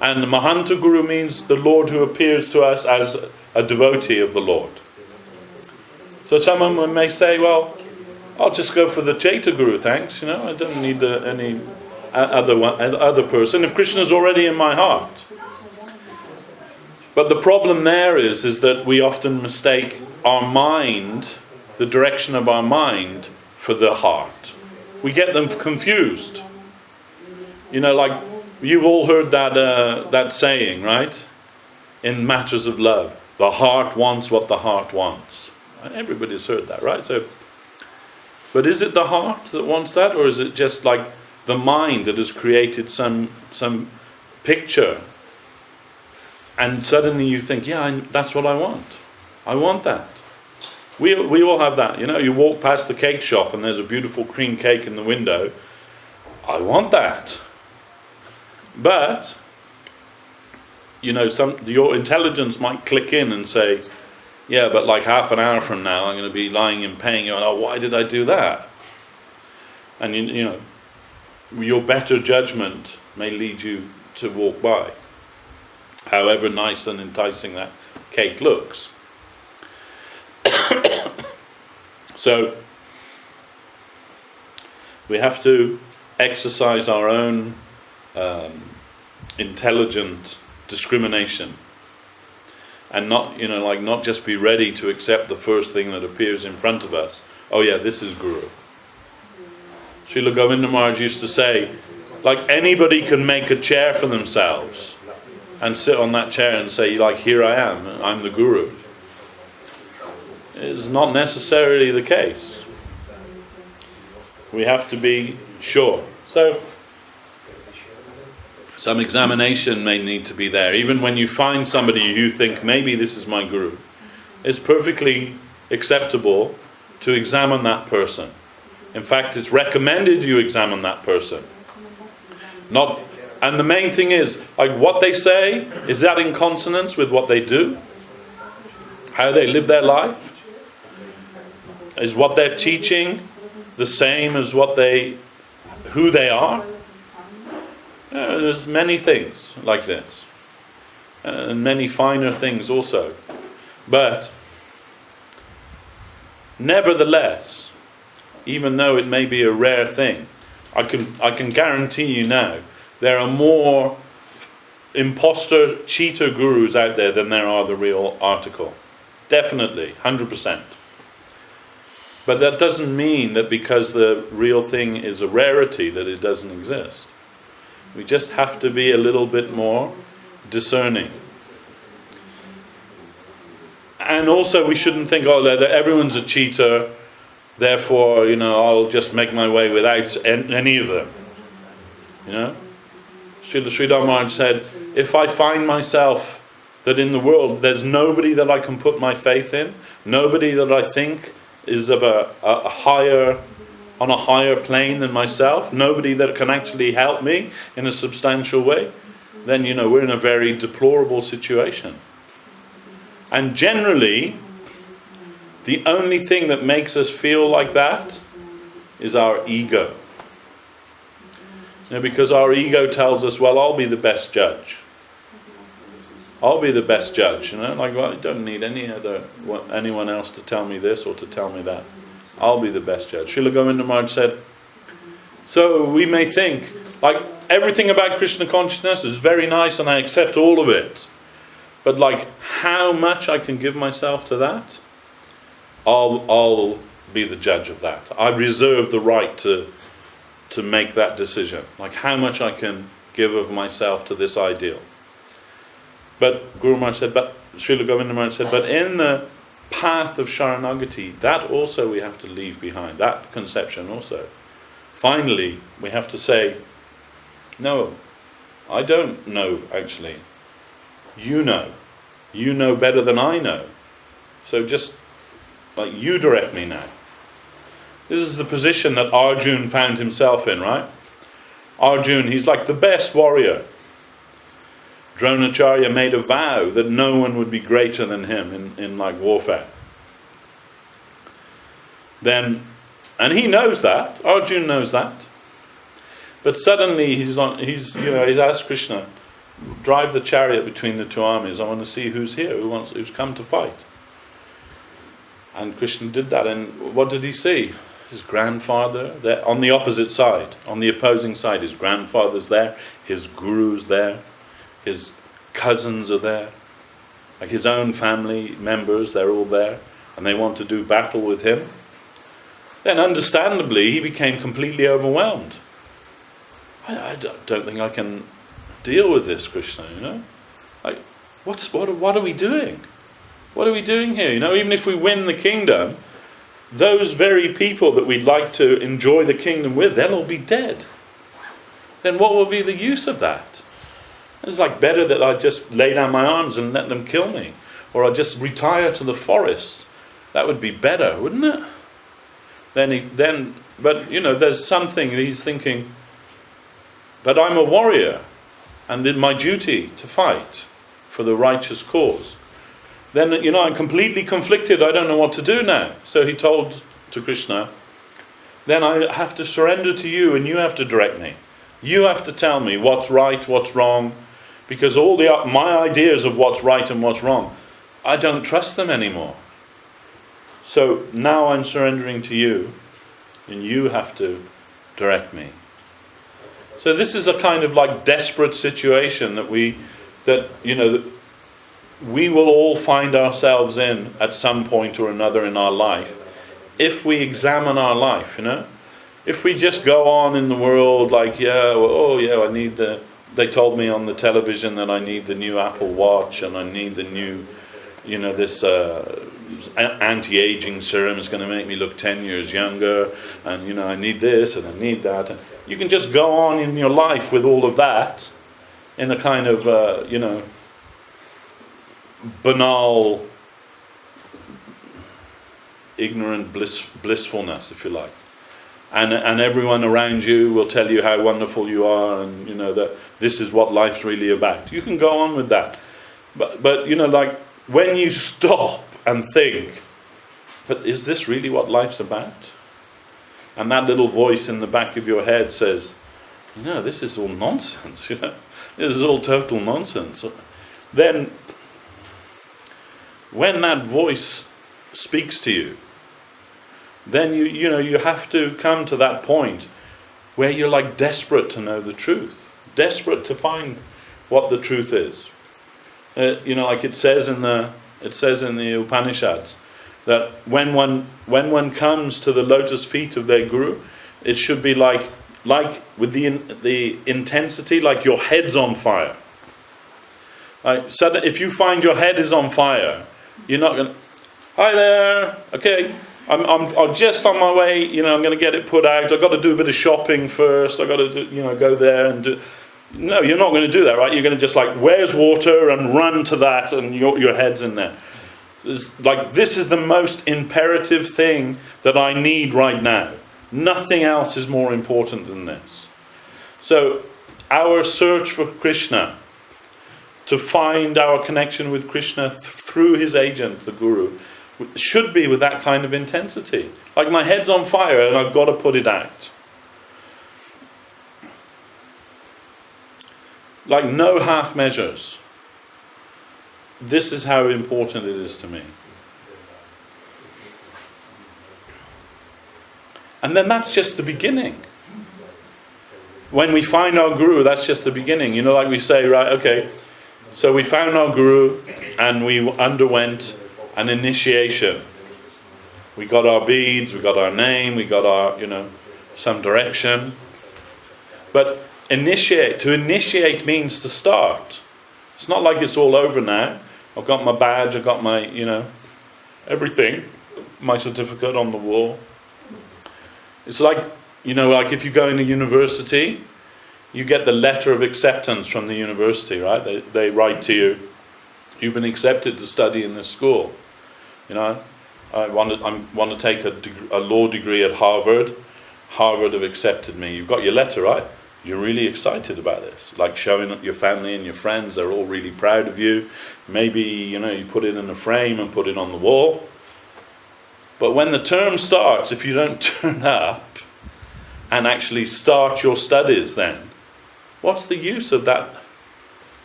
And Mahanta Guru means the Lord who appears to us as a devotee of the Lord. So someone may say, well, I'll just go for the Chaita Guru, thanks. You know, I don't need any other person if Krishna's already in my heart. But the problem there is that we often mistake our mind, the direction of our mind, for the heart. We get them confused. You know, like you've all heard that saying, right? In matters of love, the heart wants what the heart wants. Everybody's heard that, right? So, but is it the heart that wants that, or is it just like the mind that has created some picture? And suddenly you think, yeah, that's what I want. I want that. We all have that. You know, you walk past the cake shop and there's a beautiful cream cake in the window. I want that. But, you know, your intelligence might click in and say, yeah, but like half an hour from now, I'm going to be lying in pain. You're like, oh, why did I do that? And, you know, your better judgment may lead you to walk by, however nice and enticing that cake looks. So, we have to exercise our own intelligent discrimination, and not just be ready to accept the first thing that appears in front of us. Oh yeah, this is Guru. Srila Govinda Maharaj used to say, like, anybody can make a chair for themselves and sit on that chair and say, like, here I am, I'm the Guru. It's not necessarily the case. We have to be sure. So, some examination may need to be there. Even when you find somebody you think, maybe this is my Guru, it's perfectly acceptable to examine that person. In fact, it's recommended you examine that person. And the main thing is, like, what they say, is that in consonance with what they do? How they live their life? Is what they're teaching the same as who they are? There's many things like this. And many finer things also. But, nevertheless, even though it may be a rare thing, I can guarantee you now, there are more imposter, cheater gurus out there than there are the real article. Definitely, 100%. But that doesn't mean that because the real thing is a rarity that it doesn't exist. We just have to be a little bit more discerning. And also we shouldn't think, oh, that everyone's a cheater, therefore, I'll just make my way without any of them. Srila Sridhar Maharaj said, if I find myself that in the world there's nobody that I can put my faith in, nobody that I think is of on a higher plane than myself, nobody that can actually help me in a substantial way, then we're in a very deplorable situation. And generally, the only thing that makes us feel like that is our ego. Because our ego tells us, well, I'll be the best judge. I'll be the best judge. Well, I don't need anyone else to tell me this or to tell me that. I'll be the best judge. Srila Govinda Maharaj said, so we may think, like, everything about Krishna consciousness is very nice and I accept all of it. But how much I can give myself to that, I'll be the judge of that. I reserve the right to make that decision. How much I can give of myself to this ideal. But Guru Maharaj said, Srila Govinda Maharaj said, but in the path of Sharanagati, that also we have to leave behind, that conception also. Finally, we have to say, no, I don't know actually. You know. You know better than I know. So just, like, you direct me now. This is the position that Arjuna found himself in, right? Arjuna, he's like the best warrior. Dronacharya made a vow that no one would be greater than him in like warfare. Then, and he knows that. Arjuna knows that. But suddenly he's asked Krishna, drive the chariot between the two armies. I want to see who's here, who's come to fight. And Krishna did that, and what did he see? His grandfather there on the opposite side, on the opposing side. His grandfather's there, his guru's there, his cousins are there, like his own family members, they're all there, and they want to do battle with him. Then understandably he became completely overwhelmed. I don't think I can deal with this, Krishna, like what are we doing? What are we doing here? Even if we win the kingdom, those very people that we'd like to enjoy the kingdom with, they'll all be dead. Then what will be the use of that? It's like better that I just lay down my arms and let them kill me, or I just retire to the forest. That would be better, wouldn't it? But there's something he's thinking. But I'm a warrior, and it's my duty to fight for the righteous cause. Then, I'm completely conflicted. I don't know what to do now. So he told to Krishna, then I have to surrender to you, and you have to direct me. You have to tell me what's right, what's wrong, because all my ideas of what's right and what's wrong, I don't trust them anymore. So now I'm surrendering to you, and you have to direct me. So this is a kind of like desperate situation that we will all find ourselves in at some point or another in our life, if we examine our life. If we just go on in the world like, I need they told me on the television that I need the new Apple Watch, and I need the new, this anti-aging serum is going to make me look 10 years younger, and I need this and I need that. And you can just go on in your life with all of that in a kind of banal, ignorant blissfulness, if you like, and everyone around you will tell you how wonderful you are, and that this is what life's really about. You can go on with that, but like when you stop and think, but is this really what life's about? And that little voice in the back of your head says, this is all nonsense. This is all total nonsense. Then when that voice speaks to you, then you have to come to that point where you're like desperate to know the truth, desperate to find what the truth is. Like it says in the Upanishads, that when one comes to the lotus feet of their guru, it should be like with the intensity, like your head's on fire. So that if you find your head is on fire, you're not going to, hi there, okay, I'm just on my way, I'm going to get it put out. I've got to do a bit of shopping first. I've got to go there and do. No, you're not going to do that, right? You're going to just like, where's water, and run to that, and your head's in there. This is the most imperative thing that I need right now. Nothing else is more important than this. So our search for Krishna, to find our connection with Krishna through his agent, the Guru, should be with that kind of intensity. Like my head's on fire and I've got to put it out. Like no half measures. This is how important it is to me. And then that's just the beginning. When we find our Guru, that's just the beginning. Like we say, right, okay, so we found our Guru and we underwent an initiation. We got our beads, we got our name, we got our, some direction. But to initiate means to start. It's not like it's all over now. I've got my badge, I've got my, everything. My certificate on the wall. It's like, like if you go into university, you get the letter of acceptance from the university, right? They write to you, you've been accepted to study in this school. I want to take a law degree at Harvard. Harvard have accepted me. You've got your letter, right? You're really excited about this. Like showing up your family and your friends, they're all really proud of you. Maybe, you put it in a frame and put it on the wall. But when the term starts, if you don't turn up and actually start your studies then, what's the use of that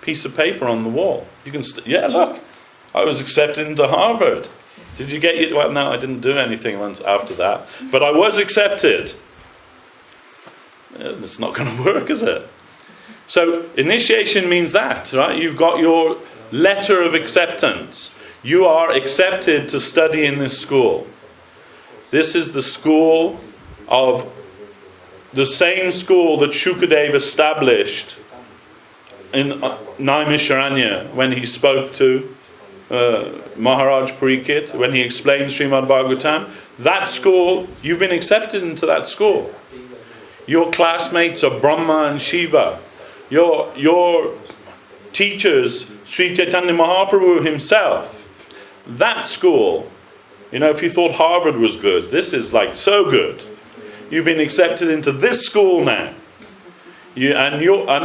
piece of paper on the wall? You can, look, I was accepted into Harvard. Did you get it? Well, no, I didn't do anything once after that. But I was accepted. It's not going to work, is it? So initiation means that, right? You've got your letter of acceptance. You are accepted to study in this school. This is the school of the same school that Shukadev established in Naimisharanya when he spoke to Maharaj Parikshit, when he explained Srimad Bhagavatam. That school, you've been accepted into that school. Your classmates are Brahma and Shiva. Your teachers, Sri Chaitanya Mahaprabhu himself. That school, if you thought Harvard was good, this is like so good. You've been accepted into this school now. And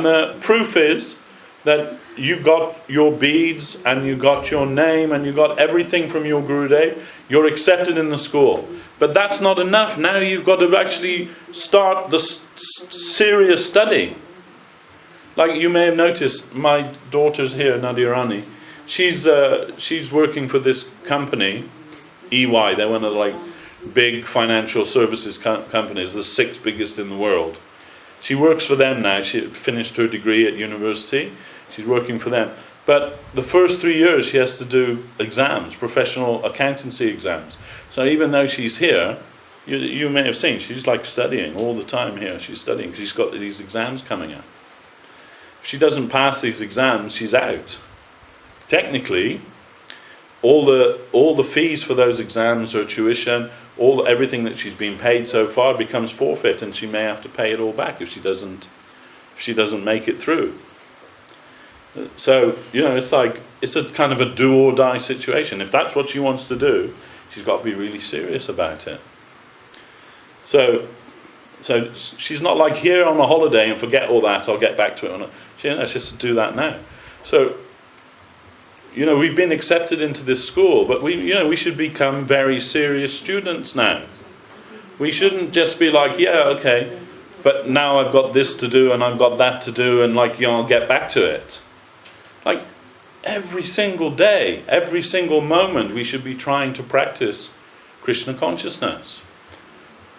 the proof is that you got your beads and you got your name and you got everything from your Gurudev. You're accepted in the school. But that's not enough. Now you've got to actually start the serious study. Like you may have noticed, my daughter's here, Nadia Rani. She's working for this company, EY. They're one of the big financial services companies, the 6th biggest in the world. She works for them now. She finished her degree at university. She's working for them. But the first 3 years she has to do exams, professional accountancy exams. So even though she's here, you may have seen, she's studying all the time here. She's studying because she's got these exams coming up. If she doesn't pass these exams, she's out. Technically, all the fees for those exams, her tuition, everything that she's been paid so far becomes forfeit, and she may have to pay it all back if she doesn't make it through. So it's a kind of a do or die situation. If that's what she wants to do, she's got to be really serious about it. So she's not like here on a holiday and forget all that. I'll get back to it. She has just to do that now. So we've been accepted into this school, but we should become very serious students now. We shouldn't just be like, okay, but now I've got this to do and I've got that to do, and I'll get back to it. Every single day, every single moment, we should be trying to practice Krishna consciousness,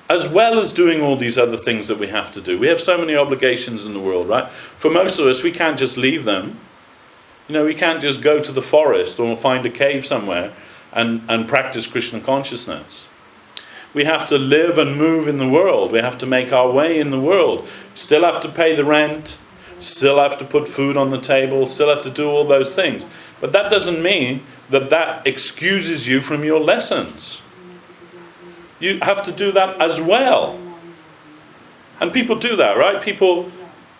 as well as doing all these other things that we have to do. We have so many obligations in the world, right? For most of us, we can't just leave them. We can't just go to the forest or find a cave somewhere and practice Krishna consciousness. We have to live and move in the world. We have to make our way in the world. Still have to pay the rent. Still have to put food on the table. Still have to do all those things. But that doesn't mean that excuses you from your lessons. You have to do that as well. And people do that, right? People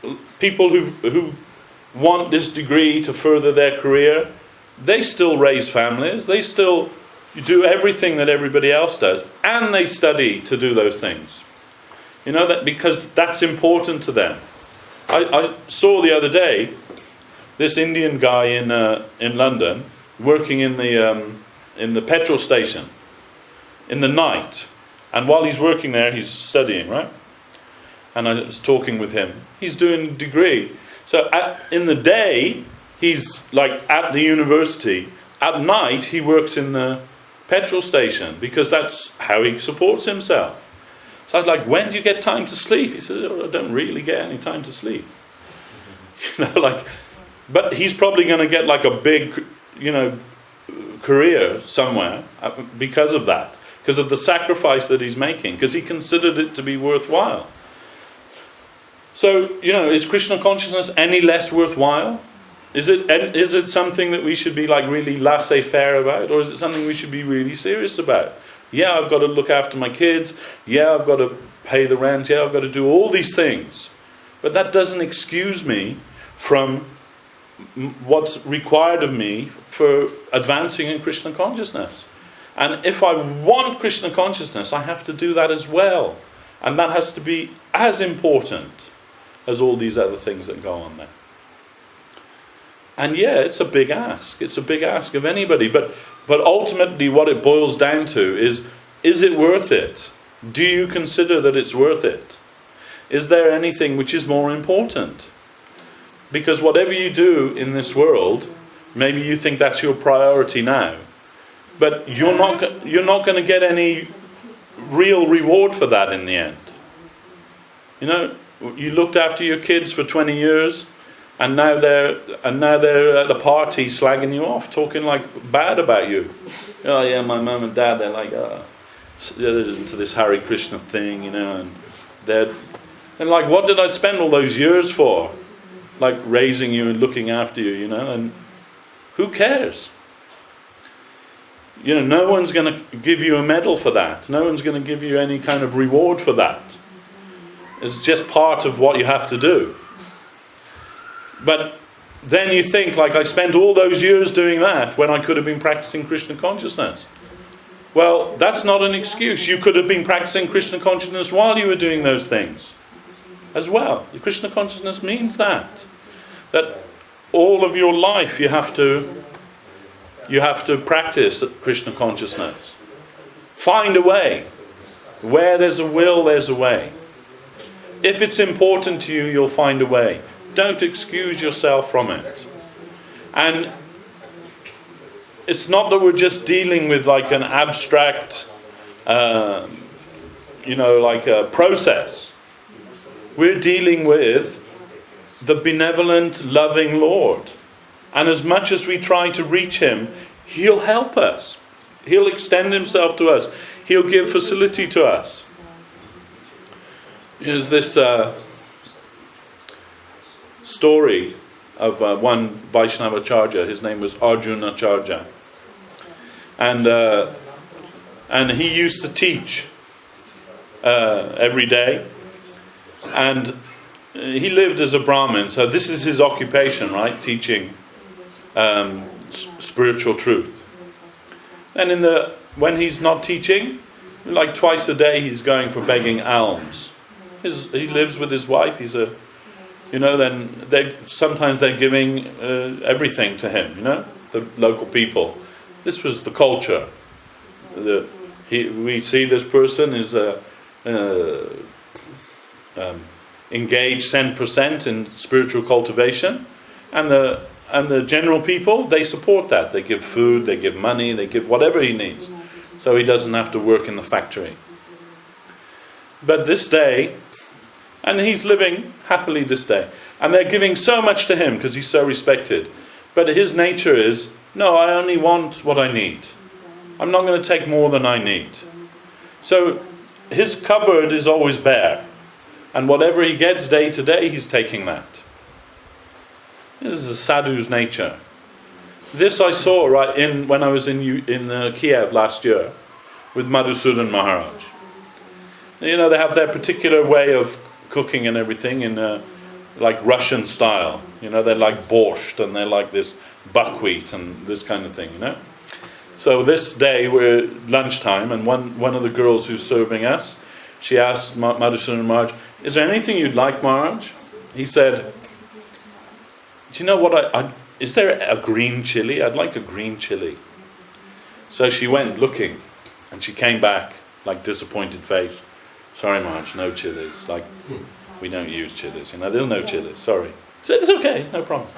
who want this degree to further their career, they still raise families, they still do everything that everybody else does, and they study to do those things. That because that's important to them. I saw the other day this Indian guy in London working in the petrol station in the night, and while he's working there, he's studying, right? And I was talking with him. He's doing a degree. So in the day, he's at the university. At night, he works in the petrol station because that's how he supports himself. So I was like, when do you get time to sleep? He said, I don't really get any time to sleep. But he's probably going to get a big, career somewhere because of that, because of the sacrifice that he's making, because he considered it to be worthwhile. So, is Krishna consciousness any less worthwhile? Is it something that we should be like really laissez-faire about, or is it something we should be really serious about? Yeah, I've got to look after my kids. Yeah, I've got to pay the rent. Yeah, I've got to do all these things. But that doesn't excuse me from what's required of me for advancing in Krishna consciousness. And if I want Krishna consciousness, I have to do that as well. And that has to be as important as all these other things that go on there. And yeah, it's a big ask. It's a big ask of anybody. But ultimately what it boils down to is it worth it? Do you consider that it's worth it? Is there anything which is more important? Because whatever you do in this world, maybe you think that's your priority now. But you're not going to get any real reward for that in the end. You know, you looked after your kids for 20 years, and now they're at a party slagging you off, talking like bad about you. Oh yeah, my mum and dad, they're like, they're into this Hare Krishna thing, you know, and they're like, what did I spend all those years for? Like raising you and looking after you, you know, and who cares? You know, no one's going to give you a medal for that. No one's going to give you any kind of reward for that. It's just part of what you have to do. But then you think, like, I spent all those years doing that when I could have been practicing Krishna consciousness. Well, that's not an excuse. You could have been practicing Krishna consciousness while you were doing those things as well. The Krishna consciousness means that all of your life you have to practice Krishna consciousness. Find a way. Where there's a will, there's a way. If it's important to you, you'll find a way. Don't excuse yourself from it. And it's not that we're just dealing with like an abstract, like a process. We're dealing with the benevolent, loving Lord. And as much as we try to reach Him, He'll help us. He'll extend Himself to us. He'll give facility to us. There's this story of one Vaishnava Acharya. His name was Arjuna Acharya. And he used to teach every day. And he lived as a Brahmin. So this is his occupation, right? Teaching spiritual truth. And when he's not teaching, like twice a day he's going for begging alms. He lives with his wife. Sometimes they're giving everything to him, the local people. This was the culture. We see this person is engaged 10% in spiritual cultivation, and the general people, they support that. They give food, they give money, they give whatever he needs, so he doesn't have to work in the factory. But this day, and he's living happily this day, and they're giving so much to him because he's so respected. But his nature is, no, I only want what I need. I'm not going to take more than I need. So his cupboard is always bare, and whatever he gets day to day, he's taking that. This is a sadhu's nature. This I saw when I was in Kiev last year with Madhusudan Maharaj. They have their particular way of cooking and everything in like Russian style. They're like borscht, and they're like this buckwheat and this kind of thing. So this day we're lunchtime, and one of the girls who's serving us, she asked Madhusudan Maharaj, "Is there anything you'd like, Maharaj?" He said, "Do you know what is there a green chili? I'd like a green chili." So she went looking, and she came back like disappointed face. "Sorry, Maharaj, no chilies. Like, we don't use chilies. There's no chilies. Sorry." I said, "It's okay, it's no problem."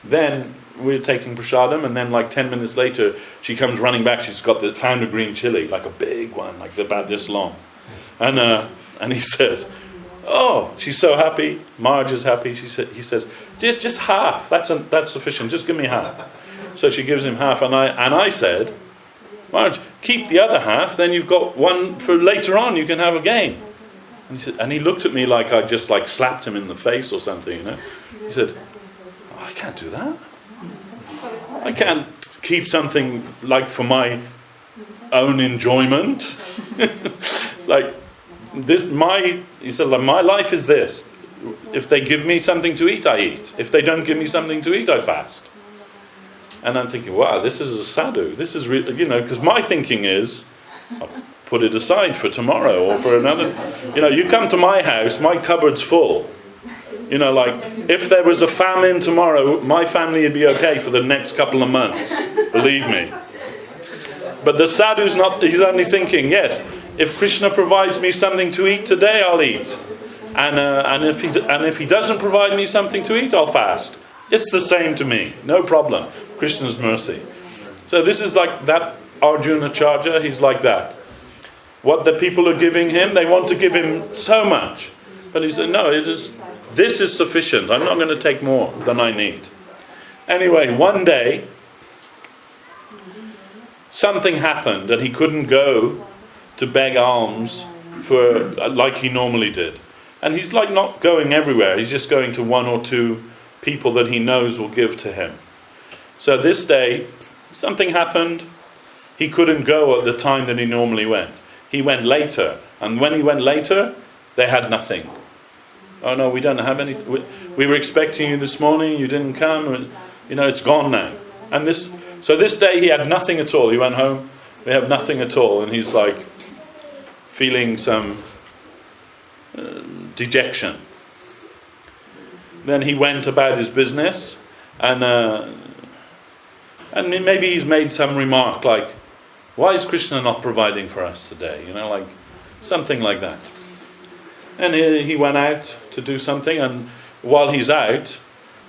Then we're taking prasadam, and then like 10 minutes later, she comes running back. She's found a green chili, like a big one, like about this long. And he says, "Oh," she's so happy. Maharaj is happy. He says, "Just half. That's sufficient. Just give me half." So she gives him half, and I said, "Maharaj, keep the other half. Then you've got one for later on. You can have again." And he looked at me like I just like slapped him in the face or something. He said, "I can't do that. I can't keep something like for my own enjoyment. It's like this. He said, my life is this. If they give me something to eat, I eat. If they don't give me something to eat, I fast. And I'm thinking, wow, this is a sadhu. This is because my thinking is, I'll put it aside for tomorrow or for another. You come to my house, my cupboard's full. Like if there was a famine tomorrow, my family would be okay for the next couple of months. Believe me. But the sadhu's not. He's only thinking, yes, if Krishna provides me something to eat today, I'll eat. And if he doesn't provide me something to eat, I'll fast. It's the same to me, no problem. Krishna's mercy. So this is like that Arjuna Charja. He's like that. What the people are giving him, they want to give him so much, but he said, no, this is sufficient. I'm not going to take more than I need. Anyway, one day something happened, and he couldn't go to beg alms for like he normally did. And he's like not going everywhere. He's just going to one or two people that he knows will give to him. So this day, something happened. He couldn't go at the time that he normally went. He went later. And when he went later, they had nothing. Oh no, we don't have anything. We were expecting you this morning. You didn't come. It's gone now. And so this day he had nothing at all. He went home. We have nothing at all. And he's like feeling some dejection. Then he went about his business, and maybe he's made some remark like, why is Krishna not providing for us today? Like something like that. And he went out to do something, and while he's out,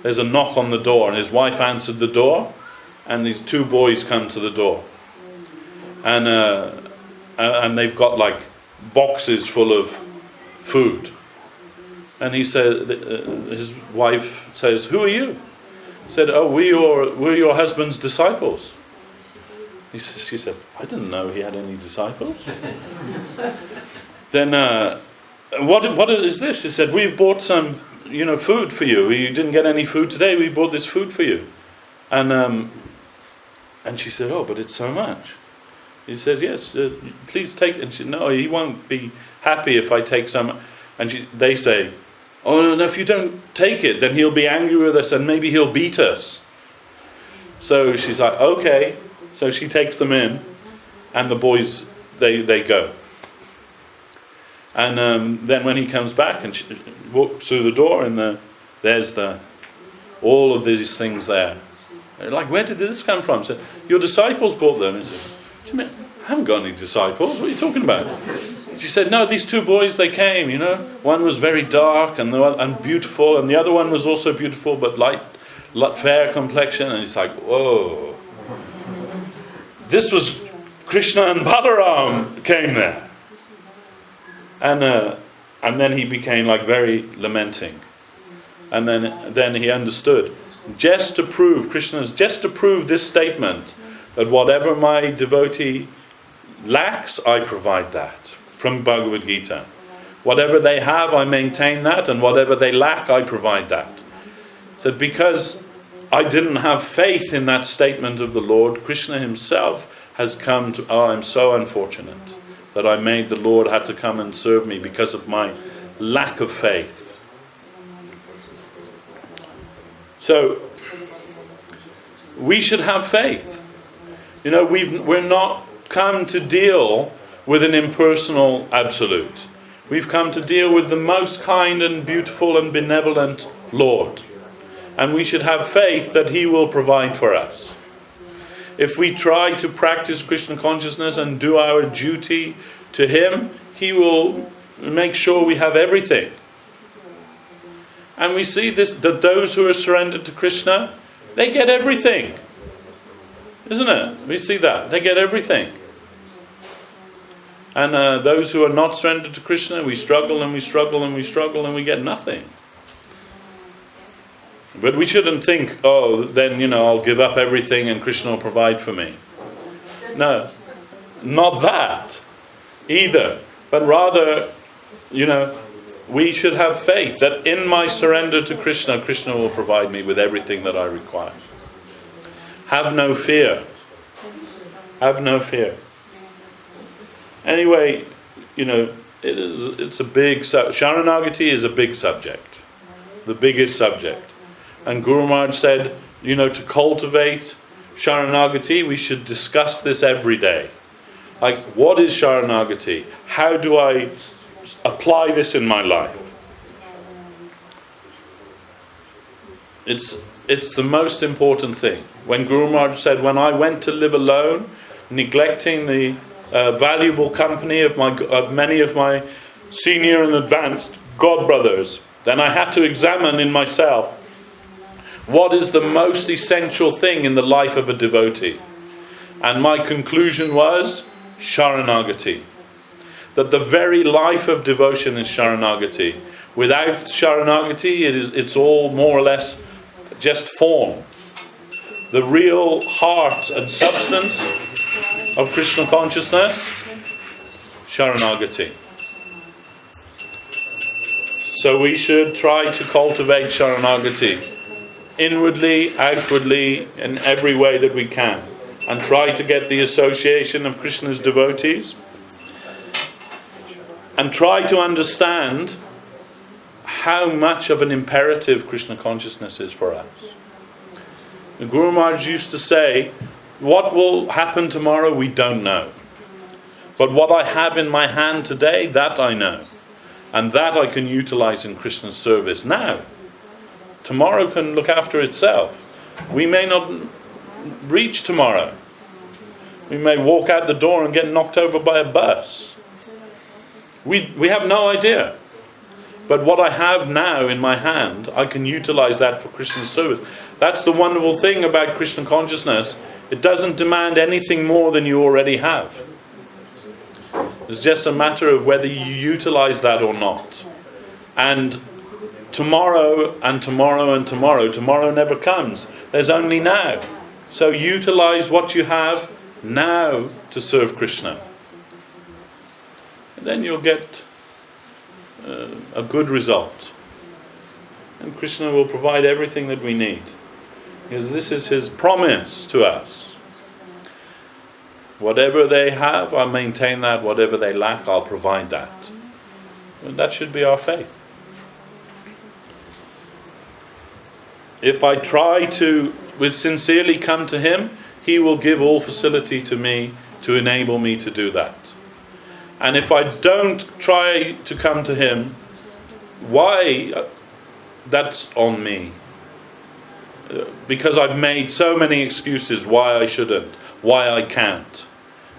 there's a knock on the door, and his wife answered the door, and these two boys come to the door. And they've got like boxes full of food. And he said, his wife says, who are you? He said, oh, we're your husband's disciples. She said, I didn't know he had any disciples. Then, what is this? He said, we've bought some, food for you. You didn't get any food today. We bought this food for you. And she said, oh, but it's so much. He says, yes, please take it. And she said, no, he won't be happy if I take some. And they say, oh, no, if you don't take it, then he'll be angry with us and maybe he'll beat us. So she's like, okay. So she takes them in, and the boys, they go. And then when he comes back, and she walks through the door, and there's all of these things there. They're like, where did this come from? So your disciples bought them. He said, what do you mean? I haven't got any disciples. What are you talking about? She said, no, these two boys, they came, One was very dark and beautiful, and the other one was also beautiful, but light, fair complexion. And he's like, whoa. This was Krishna and Balaram came there. And then he became like very lamenting. And then he understood. Just to prove this statement, that whatever my devotee lacks, I provide that. From Bhagavad Gita. Whatever they have, I maintain that, and whatever they lack, I provide that. So because I didn't have faith in that statement of the Lord, Krishna himself has come to, I'm so unfortunate that I made the Lord had to come and serve me because of my lack of faith. So we should have faith. We're not come to deal with an impersonal absolute. We've come to deal with the most kind and beautiful and benevolent Lord. And we should have faith that he will provide for us. If we try to practice Krishna consciousness and do our duty to him, he will make sure we have everything. And we see this, that those who are surrendered to Krishna, they get everything. Isn't it? We see that. They get everything. And those who are not surrendered to Krishna, we struggle and we struggle and we struggle and we get nothing. But we shouldn't think, oh, then, I'll give up everything and Krishna will provide for me. No, not that either. But rather, we should have faith that in my surrender to Krishna, Krishna will provide me with everything that I require. Have no fear. Have no fear. Anyway, it's a big Sharanagati is a big subject, the biggest subject. And Guru Maharaj said, to cultivate Sharanagati, we should discuss this every day. Like, what is Sharanagati? How do I apply this in my life? It's the most important thing. When Guru Maharaj said, when I went to live alone, neglecting the valuable company of many of my senior and advanced godbrothers, then I had to examine in myself what is the most essential thing in the life of a devotee. And my conclusion was Sharanagati. That the very life of devotion is Sharanagati. Without Sharanagati, it's all more or less just form. The real heart and substance of Krishna consciousness, Sharanagati. So we should try to cultivate Sharanagati inwardly, outwardly, in every way that we can, and try to get the association of Krishna's devotees, and try to understand how much of an imperative Krishna consciousness is for us. The Guru Maharaj used to say, what will happen tomorrow we don't know. But what I have in my hand today, that I know. And that I can utilize in Krishna's service now. Tomorrow can look after itself. We may not reach tomorrow. We may walk out the door and get knocked over by a bus. We have no idea. But what I have now in my hand, I can utilize that for Krishna's service. That's the wonderful thing about Krishna consciousness. It doesn't demand anything more than you already have. It's just a matter of whether you utilize that or not. And tomorrow and tomorrow and tomorrow never comes. There's only now. So utilize what you have now to serve Krishna. And then you'll get a good result. And Krishna will provide everything that we need. Because this is his promise to us. Whatever they have, I'll maintain that. Whatever they lack, I'll provide that. And that should be our faith. If I try to sincerely come to him, he will give all facility to me to enable me to do that. And if I don't try to come to him, why? That's on me. Because I've made so many excuses why I shouldn't, why I can't.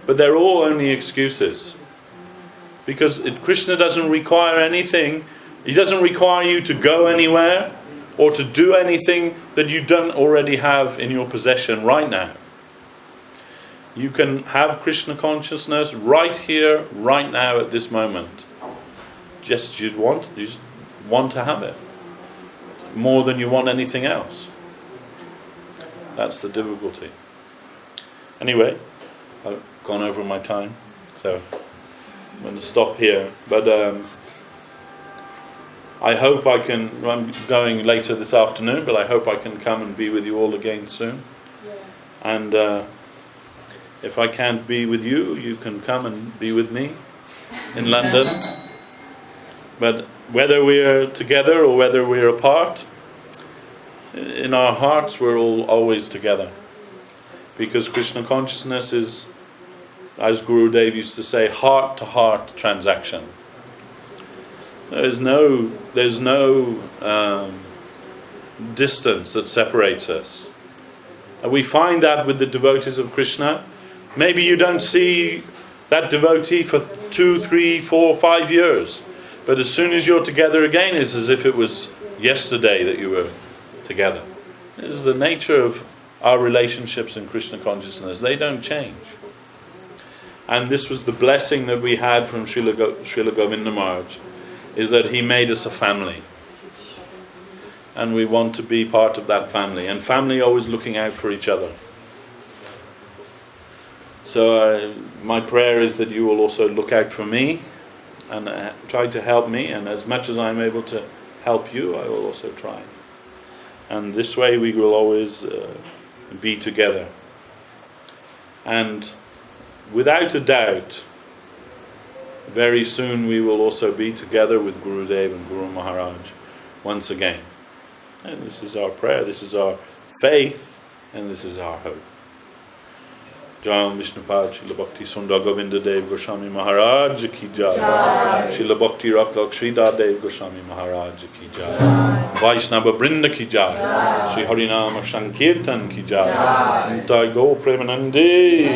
But they're all only excuses. Because Krishna doesn't require anything. He doesn't require you to go anywhere or to do anything that you don't already have in your possession right now. You can have Krishna consciousness right here, right now, at this moment. You just want to have it more than you want anything else. That's the difficulty. Anyway, I've gone over my time, so I'm going to stop here. But I hope I'm going later this afternoon, but I hope I can come and be with you all again soon. Yes. And if I can't be with you, you can come and be with me in London. But whether we're together or whether we're apart, in our hearts we're all always together. Because Krishna consciousness is, as Guru Dev used to say, heart-to-heart transaction. There's no distance that separates us. And we find that with the devotees of Krishna. Maybe you don't see that devotee for 2, 3, 4, 5 years. But as soon as you're together again, it's as if it was yesterday that you were together. This is the nature of our relationships in Krishna consciousness. They don't change. And this was the blessing that we had from Srila Govinda Maharaj, is that he made us a family. And we want to be part of that family. And family always looking out for each other. So my prayer is that you will also look out for me and try to help me, and as much as I'm able to help you, I will also try. And this way we will always be together. And without a doubt, very soon we will also be together with Gurudev and Guru Maharaj once again. And this is our prayer, this is our faith, and this is our hope. Jai Vishnupad Srila Bhakti Sundar Govinda Dev Goswami Maharaj ki jai. Srila Bhakti Rakak Sridhar Dev Goswami Maharaj ki jai. Vaishnava Brinda ki jai. Sri Harinama Sankirtan ki jai. Nitai Go Premanande.